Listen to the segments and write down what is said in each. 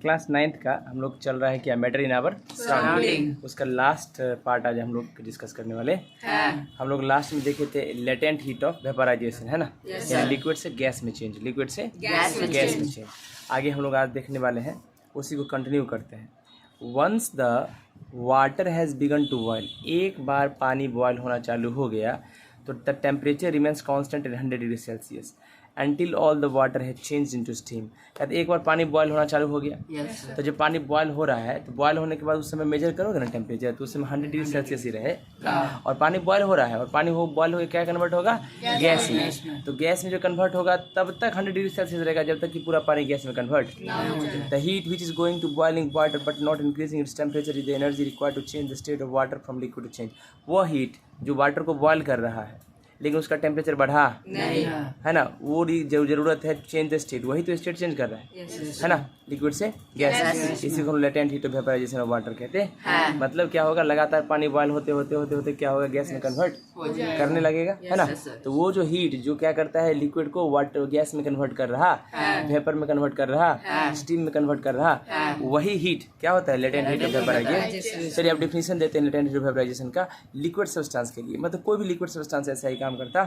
Class 9th का हम लोग चल रहा है क्या, मैटर इन आवर सराउंडिंग, उसका लास्ट पार्ट आज हम लोग डिस्कस करने वाले हैं। हम लोग लास्ट में देखे थे लेटेंट हीट ऑफ वेपराइजेशन, है ना, यानी लिक्विड से गैस में चेंज, लिक्विड से गैस में चेंज। आगे हम लोग आज देखने वाले हैं, उसी को कंटिन्यू करते हैं। Once the water has begun to boil, एक बार पानी बॉयल होना चालू हो गया तो the temperature remains constant at 100 degree Celsius until all the water has changed into steam। कहते एक बार पानी बॉयल होना चालू हो गया, तो जब पानी बॉयल हो रहा है तो बॉयल होने के बाद उस समय मेजर करोगे ना टेम्परेचर, तो उस समय 100 डिग्री सेल्सियस ही रहे। और पानी बॉयल हो रहा है और पानी हो बॉयल होकर क्या कन्वर्ट होगा, गैस में। तो गैस में जो कन्वर्ट होगा तब तक 100 डिग्री सेल्सियस रहेगा जब तक कि पूरा पानी गैस में convert. The heat which is going to boiling water but not increasing its temperature is the energy required to change the state of water from liquid to change. वो heat जो water को boil कर रहा है लेकिन उसका temperature बढ़ा नहीं, है ना, वो जो जरूरत है चेंज द स्टेट, वही तो स्टेट चेंज कर रहा है ना, लिक्विड से गैस। इसी को latent heat of vaporisation of water कहते हैं। मतलब क्या होगा, लगातार पानी बॉयल होते होते होते होते क्या होगा, गैस में कन्वर्ट करने लगेगा, है ना। तो वो जो हीट जो क्या करता है, लिक्विड को वाटर गैस में कन्वर्ट कर रहा, वेपर में कन्वर्ट कर रहा, स्टीम में कन्वर्ट कर रहा, वही हीट क्या होता है, लेटेंट हीट ऑफ वेपराइजेशन। चलिए अब डिफिनेशन देते हैं लेटेंट हीट ऑफ वेपराइजेशन का लिक्विड सब्सटेंस के लिए। मतलब कोई भी लिक्विड सब्सटेंस ऐसा ही काम करता।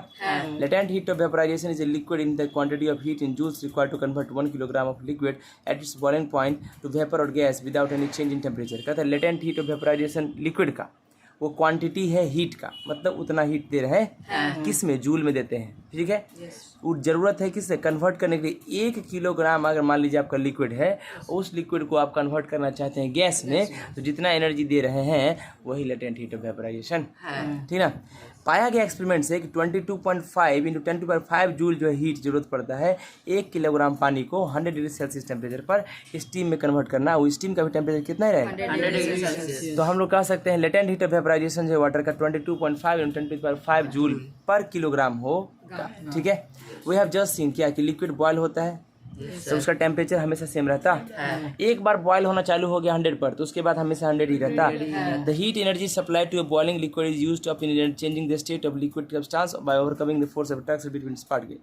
Latent heat of vaporisation is a liquid in the quantity of heat in joules required to convert 1 kilogram of liquid at its boiling point to vapour और gas without any change in temperature. कहता है latent heat of vaporisation liquid का वो quantity है heat का, मतलब उतना heat दे रहे हैं किस में, जूल में देते हैं, ठीक है। वो जरूरत है किससे, कन्वर्ट करने के लिए 1 किलोग्राम अगर मान लीजिए आपका लिक्विड है, उस लिक्विड को आप कन्वर्ट करना चाहते हैं गैस में, तो जितना एनर्जी दे रहे हैं वही लेटेंट हीट ऑफ वेपराइजेशन, ठीक ना। पाया गया एक्सपेरिमेंट से कि 22.5 × 10⁵ जूल जो है हीट जरूरत पड़ता है 1 किलोग्राम पानी को 100 डिग्री सेल्सियस टेम्परेचर पर स्टीम में कन्वर्ट करना। वो स्टीम का भी टेम्परेचर कितना ही रहेगा, 100 डिग्री सेल्सियस। तो हम लोग कह सकते हैं लेटेंट हीट ऑफ वेपराइजेशन जो वाटर का 22.5 × 10⁵ जूल पर किलोग्राम होगा, ठीक है। वी हैव जस्ट सीन किया कि लिक्विड बॉयल होता है तो उसका टेम्परेचर हमेशा सेम रहता है। एक बार बॉयल होना चालू हो गया 100 पर, तो उसके बाद हमेशा 100 ही रहता। The heat energy supply to a boiling liquid is used of in changing the state of liquid substance by overcoming the force of attraction between particle.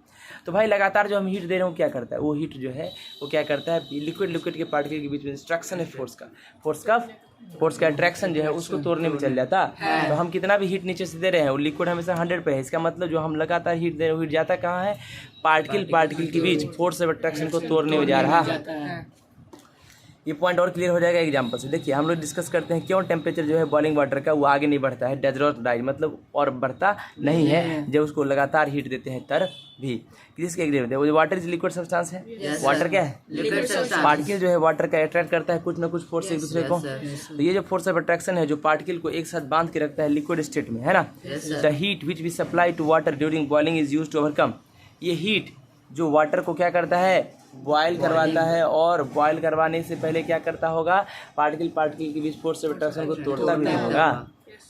तो भाई लगातार जो हम हीट दे रहे हैं क्या करता है, वो हीट जो है वो क्या करता है, लिक्विड के पार्टिकल के बीच में इंस्ट्रक्शन है फोर्स का अट्रैक्शन जो है उसको तोड़ने में चल जाता। तो हम कितना भी हीट नीचे से दे रहे हैं वो लिक्विड हमेशा 100 पे है। इसका मतलब जो हम लगातार हीट दे रहे हैं हीट जाता कहाँ है, पार्टिकल के बीच फोर्स ऑफ अट्रैक्शन को तोड़ने में जा रहा है। ये पॉइंट और क्लियर हो जाएगा एग्जांपल से। देखिए हम लोग डिस्कस करते हैं क्यों टेम्परेचर जो है बॉइलिंग वाटर का वो आगे नहीं बढ़ता है, डज नॉट राइज, मतलब और बढ़ता नहीं है जब उसको लगातार हीट देते हैं तर भी। किसके एग्री में, वो वाटर इज लिक्विड सब्सटेंस है, वाटर क्या है, लिक्विड सब्सटेंस। पार्टिकल जो है वाटर का अट्रैक्ट करता है कुछ ना कुछ फोर्स एक दूसरे को। तो ये जो फोर्स ऑफ अट्रैक्शन है जो पार्टिकल को एक साथ बांध के रखता है लिक्विड स्टेट में, है ना। The heat which we supply to water during boiling is used to overcome. ये हीट जो वाटर को क्या करता है, बॉयल करवाता है, और बॉयल करवाने से पहले क्या करता होगा, पार्टिकल के बीच फोर्स ऑफ अट्रैक्शन को तोड़ता भी होगा,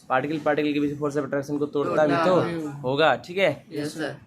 पार्टिकल के बीच फोर्स ऑफ अट्रैक्शन को तोड़ता भी तो होगा, ठीक है।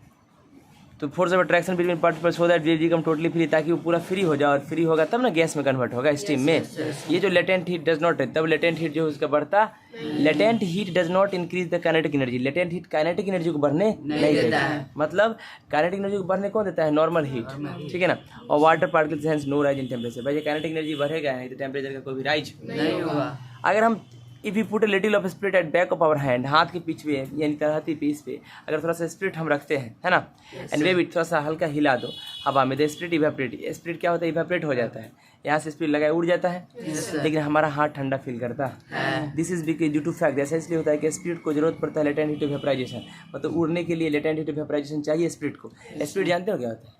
तो force of attraction between particles so that they become totally free, ताकि वो पूरा फ्री हो जाए, और फ्री होगा तब ना गैस में कन्वर्ट होगा स्टीम में। ये जो लेटेंट हीट डज नॉट है, तब लेटेंट हीट जो है उसका बढ़ता। Latent heat does not increase the kinetic energy. Latent heat kinetic energy को बढ़ने नहीं देता है, मतलब काइनेटिक एनर्जी को बढ़ने कौन देता है, नॉर्मल हीट, ठीक है ना। और water particles hence no rise in temperature. भाई काइनेटिक एनर्जी बढ़ेगा नहीं तो टेम्परेचर का कोई भी राइज नहीं होगा। अगर हम if you put a little of spirit at back of our hand, हाथ के पीछे पे यानी तलहटी पीस पे अगर थोड़ा सा स्प्रिट हम रखते हैं, है ना, एंड वे थोड़ा सा हल्का हिला दो हवा में, द स्प्रिट इवेपरेट। स्प्रिट क्या होता है, इवेपरेट हो जाता है, यहाँ से स्प्रिट लगाए उड़ जाता है, लेकिन हमारा हाथ ठंडा फील करता है। This is because due to fact, ऐसा इसलिए होता है कि स्प्रिट को जरूरत पड़ता है लेटेंट हीट ऑफ वेपराइजेशन, मतलब उड़ने के लिए लेटेंट हीट ऑफ वेपराइजेशन चाहिए स्प्रिट को। स्प्रिट जानते हो क्या होता है,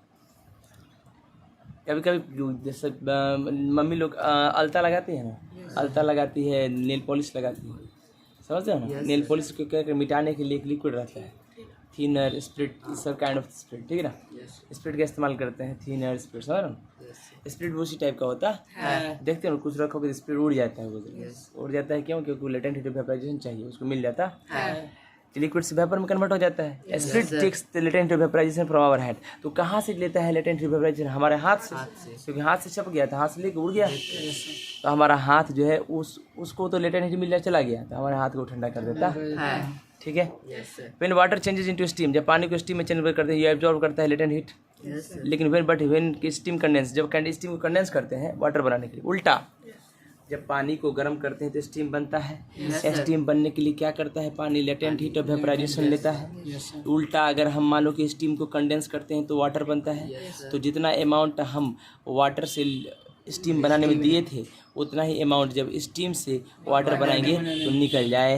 कभी कभी जैसे मम्मी लोग अलता लगाती है ना, अलता लगाती है, नेल पॉलिश लगाती है, समझते हो ना। नेल पॉलिश को क्या मिटाने के लिए एक लिक्विड रहता है, थिनर स्प्रिट, सब काइंड ऑफ स्प्रिट, ठीक है ना। स्प्रिट का इस्तेमाल करते हैं, थिनर स्प्रिट, समझ रहे हो। स्प्रिट उसी टाइप का होता है, देखते हो कुछ रखोगे स्प्रिट उड़ जाता है, वो उड़ जाता है क्यों, क्योंकि लेटेंट हीट ऑफ वेपराइजेशन चाहिए, उसको मिल जाता है, लिक्विड से वेपर में कन्वर्ट हो जाता है। Spirit takes the latent vaporisation from our hand. तो कहाँ से लेता है लेटेंट वेपराइजेशन, हमारे हाथ से, क्योंकि हाथ से छप गया था, हाथ से लेके उड़ गया, तो हमारा हाथ जो है उसको तो लेटेंट हीट मिल चला गया, तो हमारे हाथ को ठंडा कर देता है। ठीक है। When water changes into steam, जब पानी को स्टीम में चेंज करते हैं ये एब्जॉर्ब करता है लेटेंट हीट। लेकिन व्हेन स्टीम कंडेंस, जब स्टीम को कंडेंस करते हैं वाटर बनाने के लिए, उल्टा जब पानी को गर्म करते हैं तो स्टीम बनता है। स्टीम बनने के लिए क्या करता है पानी, लेटेंट हीट और वेपराइजेशन लेता है। उल्टा अगर हम मान लो कि स्टीम को कंडेंस करते हैं तो वाटर बनता है। तो जितना अमाउंट हम वाटर से स्टीम बनाने में दिए थे उतना ही अमाउंट जब स्टीम से वाटर बनाएंगे तो निकल जाए,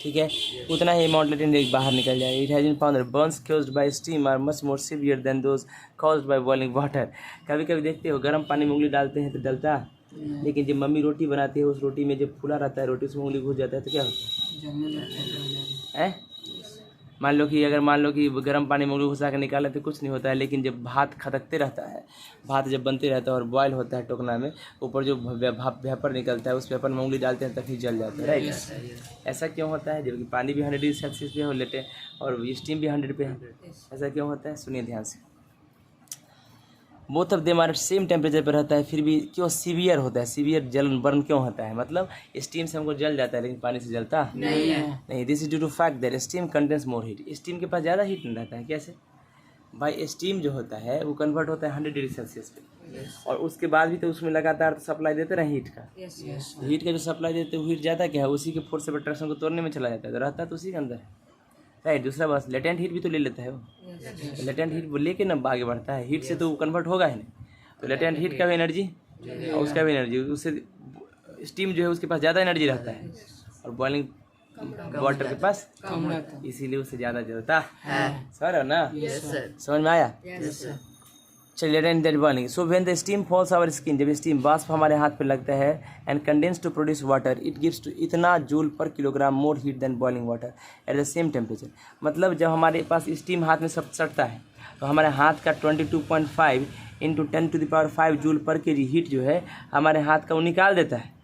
ठीक है, उतना ही अमाउंट लेटेंट बाहर निकल जाए। It has been found that burns caused by steam are much more severe than those caused by boiling water. कभी कभी देखते हो गर्म पानी में उंगली डालते हैं तो डलता, लेकिन जब मम्मी रोटी बनाती है उस रोटी में जब फूला रहता है रोटी उसमें उंगली घुस जाता है तो क्या होता है? मान लो कि गर्म पानी में उंगली घुसा के निकाले तो कुछ नहीं होता है, लेकिन जब भात खदकते रहता है, भात जब बनते रहता है और बॉयल होता है टोकना में, ऊपर जो वेपर निकलता है उस वेपर में उंगली डालते हैं तभी जल जाता है, राइट। ऐसा क्यों होता है? जबकि पानी भी 100 डिग्री सेल्सियस पे हो लेटे और स्टीम भी 100 पे है, ऐसा क्यों होता है? सुनिए ध्यान से। Both of them are same temperature पर रहता है, फिर भी क्यों सीवियर होता है? सीवियर जलन बर्न क्यों होता है? मतलब स्टीम से हमको जल जाता है लेकिन पानी से जलता नहीं। This is due to fact that steam contains more heat. Steam के पास ज़्यादा हीट नहीं रहता है। कैसे भाई? स्टीम जो होता है वो कन्वर्ट होता है 100 डिग्री सेल्सियस पे, और उसके बाद भी तो उसमें लगातार तो सप्लाई देते रहे हीट का। हीट का जो सप्लाई देते हैं हीट जाता क्या है? उसी के फोर्स ऑफ अट्रैक्शन को तोड़ने में चला जाता है, तो रहता तो उसी के अंदर है, राइट। दूसरा बस लेटेंट हीट भी तो ले लेता है वो। लेटेंट हीट वो लेके ना आगे बढ़ता है, हीट से तो कन्वर्ट होगा ही नहीं। तो लेटेंट हीट का भी एनर्जी और उसका भी एनर्जी, उससे स्टीम जो है उसके पास ज़्यादा एनर्जी रहता है और बॉइलिंग वाटर के पास कम रहता है, इसीलिए उससे ज़्यादा जलता है। सर ना? समझ में आया? चलिए, latent that boiling. So when the steam falls our skin, जब स्टीम वाष्प हमारे हाथ पे लगता है and condense to produce water, it gives two इतना joule per kilogram more heat than boiling water at the same temperature. मतलब जब हमारे पास स्टीम हाथ में सब सटता है तो हमारे हाथ का 22.5 इंटू 10⁵ जूल पर केजी हीट जो है हमारे हाथ का वो निकाल देता है,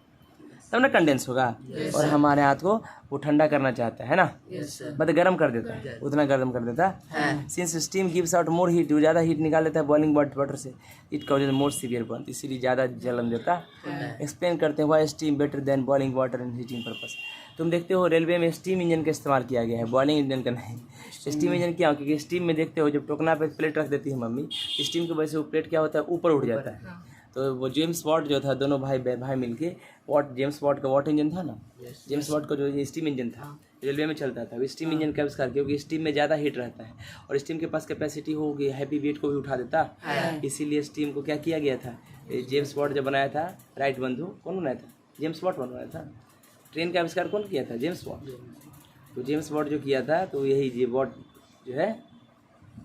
तब ना कंडेंस होगा। और हमारे हाथ को वो ठंडा करना चाहता है ना, मतलब गर्म कर देता है, उतना गर्म कर देता है। Since steam gives out more heat, जो ज़्यादा हीट निकाल देता है बॉइलिंग वाटर से, it causes more severe burn, इसीलिए ज़्यादा जलन देता है। एक्सप्लेन करते हैं why steam better than boiling water in heating purpose. तुम देखते हो रेलवे में स्टीम इंजन का इस्तेमाल किया गया है, बॉइलिंग इंजन का नहीं। स्टीम इंजन क्या हो, क्योंकि स्टीम में देखते हो जब टोकना पे प्लेट रख देती है मम्मी, स्टीम की वजह से वो प्लेट क्या होता है ऊपर उठ जाता है। तो वो जेम्स वाट जो था, दोनों भाई मिलके जेम्स वाट का वाट इंजन था ना, जेम्स वाट का जो स्टीम इंजन था रेलवे में चलता था, वो स्टीम इंजन का आविष्कार, क्योंकि स्टीम में ज़्यादा हीट रहता है और स्टीम के पास कैपेसिटी होगी हैवी वेट को भी उठा देता, इसीलिए स्टीम को क्या किया गया था, जेम्स वाट जब बनाया था, राइट बंधु कौन बनाया था? जेम्स वाट बनाया था। ट्रेन का आविष्कार कौन किया था? James Watt. तो जेम्स वाट जो किया था तो यही वाट जो है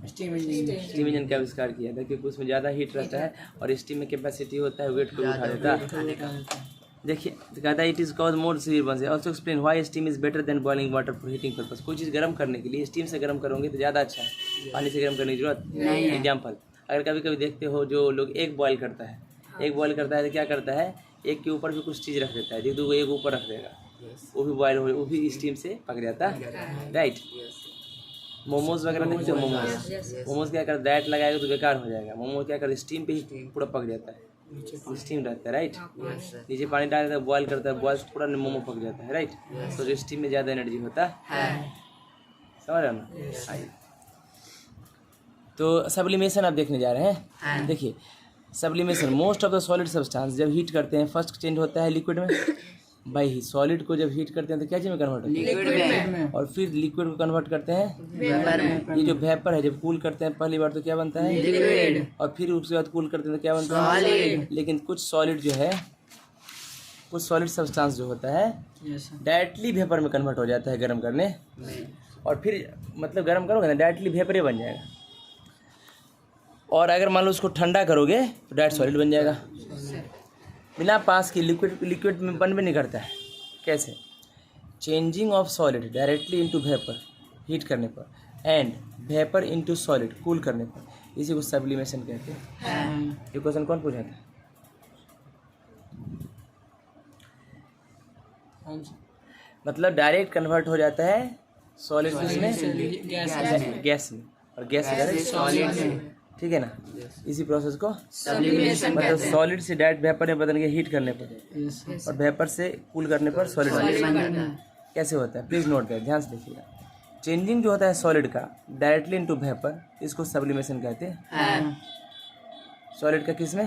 स्टीम इंजन का आविष्कार किया था, क्योंकि उसमें ज़्यादा हीट रहता है और स्टीम में कैपेसिटी होता है वेट को उठा देता है। देखिए कहता है it is cause more severe burn. Also explain why steam is better than boiling water for heating purpose. कोई चीज़ गर्म करने के लिए स्टीम से गर्म करोगे तो ज़्यादा अच्छा है, पानी से गर्म करने की जरूरत नहीं। एग्जाम्पल, अगर कभी कभी देखते हो जो लोग एग बॉयल करता है, एग बॉयल करता है तो क्या करता है, एग के ऊपर भी कुछ चीज़ रख देता है, एक दो एग ऊपर रख देगा, वो भी बॉयल हो, वो भी स्टीम से पक जाता है, राइट। मोमोज वगैरह देखते हो, मोमोज क्या करता है, डाइट लगाएगा तो बेकार हो जाएगा। मोमोज क्या करता है, स्टीम पे ही पूरा पक जाता है, स्टीम रहता है, राइट। नीचे पानी डाल देता है, बॉयल करता है, बॉयल पूरा मोमो पक जाता है, राइट। तो जो स्टीम में ज़्यादा एनर्जी होता है, समझ रहे ना? तो सब्लिमेशन आप देखने जा रहे हैं। देखिए sublimation, most of the solid substance जब हीट करते हैं फर्स्ट चेंज होता है लिक्विड में। भाई सॉलिड को जब हीट करते हैं तो क्या चीज़ में कन्वर्ट होता है? लिक्विड में। और फिर लिक्विड को कन्वर्ट करते हैं वेपर में। ये जो वेपर है जब कूल करते हैं पहली बार तो क्या बनता है? लिक्विड। और फिर उसके बाद कूल करते हैं तो क्या बनता है? सॉलिड। लेकिन कुछ सॉलिड जो है, कुछ सॉलिड सब्सटेंस जो होता है डायरेक्टली वेपर में कन्वर्ट हो जाता है गर्म करने, और फिर मतलब गर्म करोगे ना डायरेक्टली वेपर ही बन जाएगा। और अगर मान लो उसको ठंडा करोगे तो डायरेक्ट सॉलिड बन जाएगा, बिना पास की लिक्विड में बन भी नहीं करता है। कैसे? Changing of solid directly into vapour, heat करने पर, and vapour into solid cool करने पर, इसी को सब्लिमेशन कहते हैं। ये क्वेश्चन कौन पूछा था? मतलब डायरेक्ट कन्वर्ट हो जाता है सॉलिड में गैस में, और गैस से डायरेक्ट सॉलिड में, ठीक है ना। इसी प्रोसेस को सब्लिमेशन मतलब सॉलिड से डायरेक्ट वेपर में बदल के हीट करने पर और वेपर से कूल करने पर सॉलिड बन जाता है। कैसे होता है, प्लीज़ नोट करें, ध्यान से देखिएगा। चेंजिंग जो होता है सॉलिड का डायरेक्टली इनटू वेपर, इसको सब्लिमेशन कहते हैं। सॉलिड का किस में?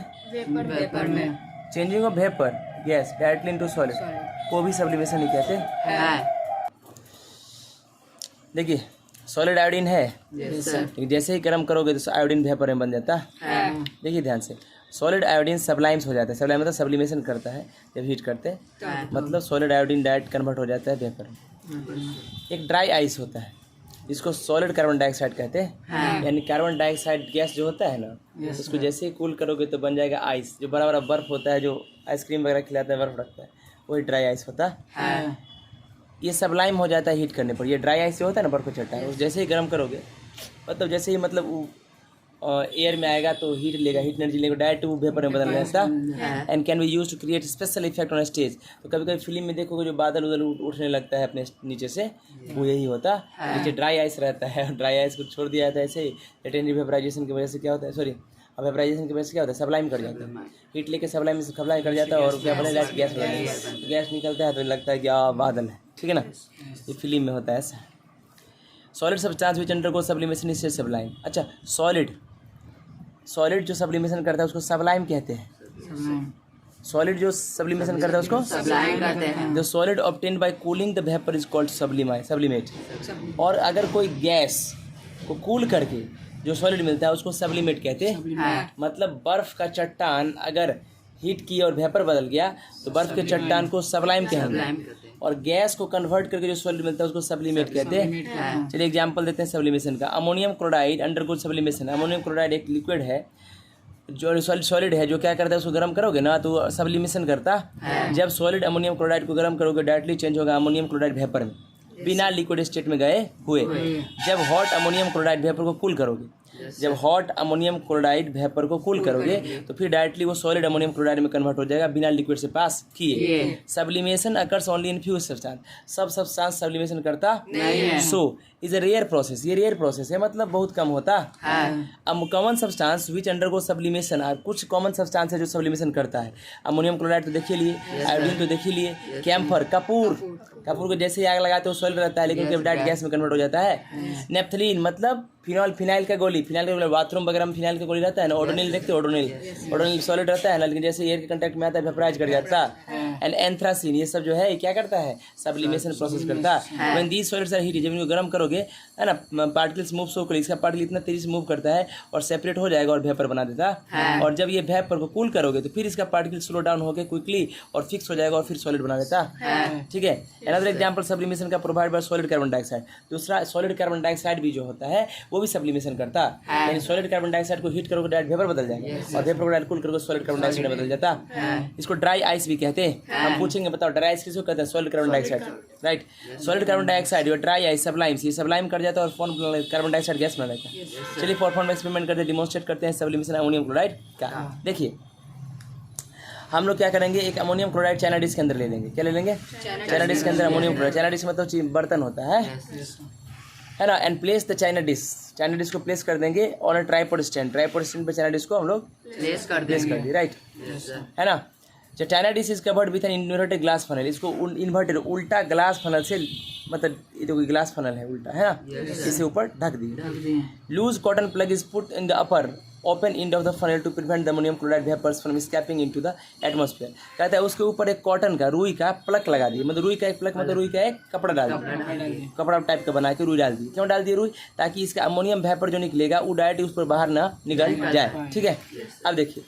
वेपर में। Changing of vapour gas directly into solid को भी सब्लिमेशन ही कहते हैं। देखिए सॉलिड आयोडीन है, लेकिन जैसे ही गर्म करोगे तो आयोडीन वेपर में बन जाता है। देखिए ध्यान से, सॉलिड आयोडीन सब्लाइम्स हो जाता है। सब्लाइम मतलब सब्लिमेशन करता है जब हीट करते हैं, मतलब सॉलिड आयोडीन डायरेक्ट कन्वर्ट हो जाता है वेपर में। एक ड्राई आइस होता है जिसको सॉलिड कार्बन डाइऑक्साइड कहते हैं। यानी कार्बन डाइऑक्साइड गैस जो होता है ना, उसको जैसे ही कूल करोगे तो बन जाएगा आइस। जो बड़ा बड़ा बर्फ होता है, जो आइसक्रीम वगैरह खिलाता है, बर्फ रखता है, वही ड्राई आइस होता है। ये सब्लाइम हो जाता है हीट करने पर। ये ड्राई आइस जो होता है ना, बर्फ को चट्टा है, जैसे ही गर्म करोगे मतलब जैसे ही मतलब एयर में आएगा तो हीट लेगा, हीट एनर्जी लेगा, डायरेक्ट वो वेपर में बदल जाता है। And can be use to create special effect on stage. तो कभी कभी फिल्म में देखोगे जो बादल उदल उठने लगता है अपने नीचे से, वो यही होता है। नीचे ड्राई आइस रहता है, ड्राई आइस को छोड़ दिया जाता है ऐसे ही। लेटेंट वेपराइजेशन की वजह से क्या होता है, सॉरी वेपराइजेशन की वजह से क्या होता है, सब्लाइम कर जाता है। हीट लेके सब्लाइम कर जाता है और क्या बने, गैस निकलता है तो लगता है कि बादल है, ठीक है ना। ये फिल्म में होता है ऐसा। Solid substance which undergo sublimation is sublime. अच्छा, सॉलिड जो सब्लिमेशन करता है उसको सब्लाइम कहते हैं। सॉलिड जो सब्लिमेशन करता है उसको सब्लाइम कहते हैं। The solid obtained by cooling the vapour is called sublimate. और अगर कोई गैस को कूल करके जो सॉलिड मिलता है उसको सब्लिमेट कहते हैं। मतलब बर्फ का चट्टान अगर हीट की और वेपर बदल गया तो बर्फ के चट्टान को सब्लाइम कहेंगे। और गैस को कन्वर्ट करके जो सॉलिड मिलता है उसको सब्लिमेट कहते हैं। चलिए एग्जांपल देते हैं सब्लिमेशन का। Ammonium chloride undergoes sublimation. Ammonium chloride एक लिक्विड है जो सॉलिड है, जो क्या करता है, उसको गर्म करोगे ना तो सब्लिमेशन करता है। जब सॉलिड अमोनियम क्लोराइड को गर्म करोगे डायरेक्टली चेंज होगा अमोनियम क्लोराइड वेपर में, बिना लिक्विड स्टेट में गए हुए। जब हॉट अमोनियम क्लोराइड वेपर को कूल करोगे, जब हॉट अमोनियम क्लोराइड वेपर को कूल करोगे तो फिर डायरेक्टली वो सॉलिड अमोनियम क्लोराइड में कन्वर्ट हो जाएगा बिना लिक्विड से पास किए। Sublimation occurs only in few substance. सब सब्सटेंस सब्लिमेशन करता नहीं है। So is a rare process. ये रेयर प्रोसेस है, मतलब बहुत कम होता है। अब common substance which undergo sublimation. कुछ कॉमन सब्सटेंस है जो सब्लिमेशन करता है। अमोनियम क्लोराइड तो देख ही लिए, आयोडीन तो देख ही लिए, कैम्फर, कपूर को जैसे ही आग लगाते हो सॉलिड रहता है, लेकिन जब डायरेक्ट गैस में कन्वर्ट हो जाता है। नेफ्थलीन मतलब फिनाइल का गोली, बाथरूम वगैरह में फिनाइल का गोली रहता है ना। ओडोनिल देखते हो, ओडोनिल सॉलिड रहता है ना, लेकिन जैसे एयर के कांटेक्ट में आता है वेपराइज कर जाता है। एंड एंथ्रासिन, ये सब जो है क्या करता है, सब्लिमेशन प्रोसेस करता है। When these solids are heated, जब इनको गर्म करोगे है ना, पार्टिकल्स मूव सो क्विकली, इसका पार्टिकल इतना तेजी से मूव करता है और सेपरेट हो जाएगा और वेपर बना देता है। और जब ये वेपर को कूल करोगे तो फिर इसका पार्टिकल स्लो डाउन होकर क्विकली और फिक्स हो जाएगा और फिर सॉलिड बना देता है, ठीक है। अनदर एग्जांपल सब्लिमेशन का provide by solid carbon dioxide. दूसरा सॉलिड कार्बन डाइऑक्साइड भी जो होता है वो भी सब्लिमेशन करता है। यानी सॉलिड कार्बन डाइऑक्साइड को हीट करोगे डायरेक्ट वेपर बदल जाएगा और वेपर को डायरेक्ट कूल करोगे सॉलिड कार्बन डाइऑक्साइड में बदल जाता है। इसको ड्राई आइस भी कहते हैं। हम पूछेंगे बताओ ड्राई आइस किसको कहते हैं, solid carbon dioxide, right. Solid carbon dioxide और ड्राई आइस सब्लाइम, ये सब्लाइम कर जाता है और कार्बन डाइऑक्साइड गैस बना देता है। चलिए फॉर फॉर्म एक्सपेरिमेंट करते हैं, डिमोन्स्ट्रेट करते हैं सब्लिमेशन अमोनियम क्लोराइड का। देखिए हम लोग क्या करेंगे, एक अमोनियम क्लोराइड चाइना डिश के अंदर ले लेंगे। क्या ले लेंगे, चाइना डिश के अंदर अमोनियम क्लोराइड। चाइना डिश मतलब बर्तन होता है ना। And place the China dish को प्लेस कर देंगे on a tripod stand. Tripod stand पे चाइना डिश को हम लोग प्लेस कर दी, राइट, है ना। जो China dish is covered with an inverted glass funnel. इसको इन्वर्टेड उल्टा ग्लास फनल से, मतलब ये तो ग्लास फनल है उल्टा, है ना, इसे ऊपर ढक दिए। Loose cotton plug is put in the upper open end of the funnel to prevent the ammonium chloride vapours from escaping into the atmosphere. कहता है उसके ऊपर एक कॉटन का, रुई का प्लग लगा दिए। मतलब रुई का एक प्लग, मतलब रुई का एक कपड़ा डाल दिया, कपड़ा टाइप का बना के रुई डाल दी। क्यों डाल दिए रुई, ताकि इसका अमोनियम वेपर जो निकलेगा वो डायरेक्ट उस पर बाहर ना निकल जाए, ठीक है। अब देखिए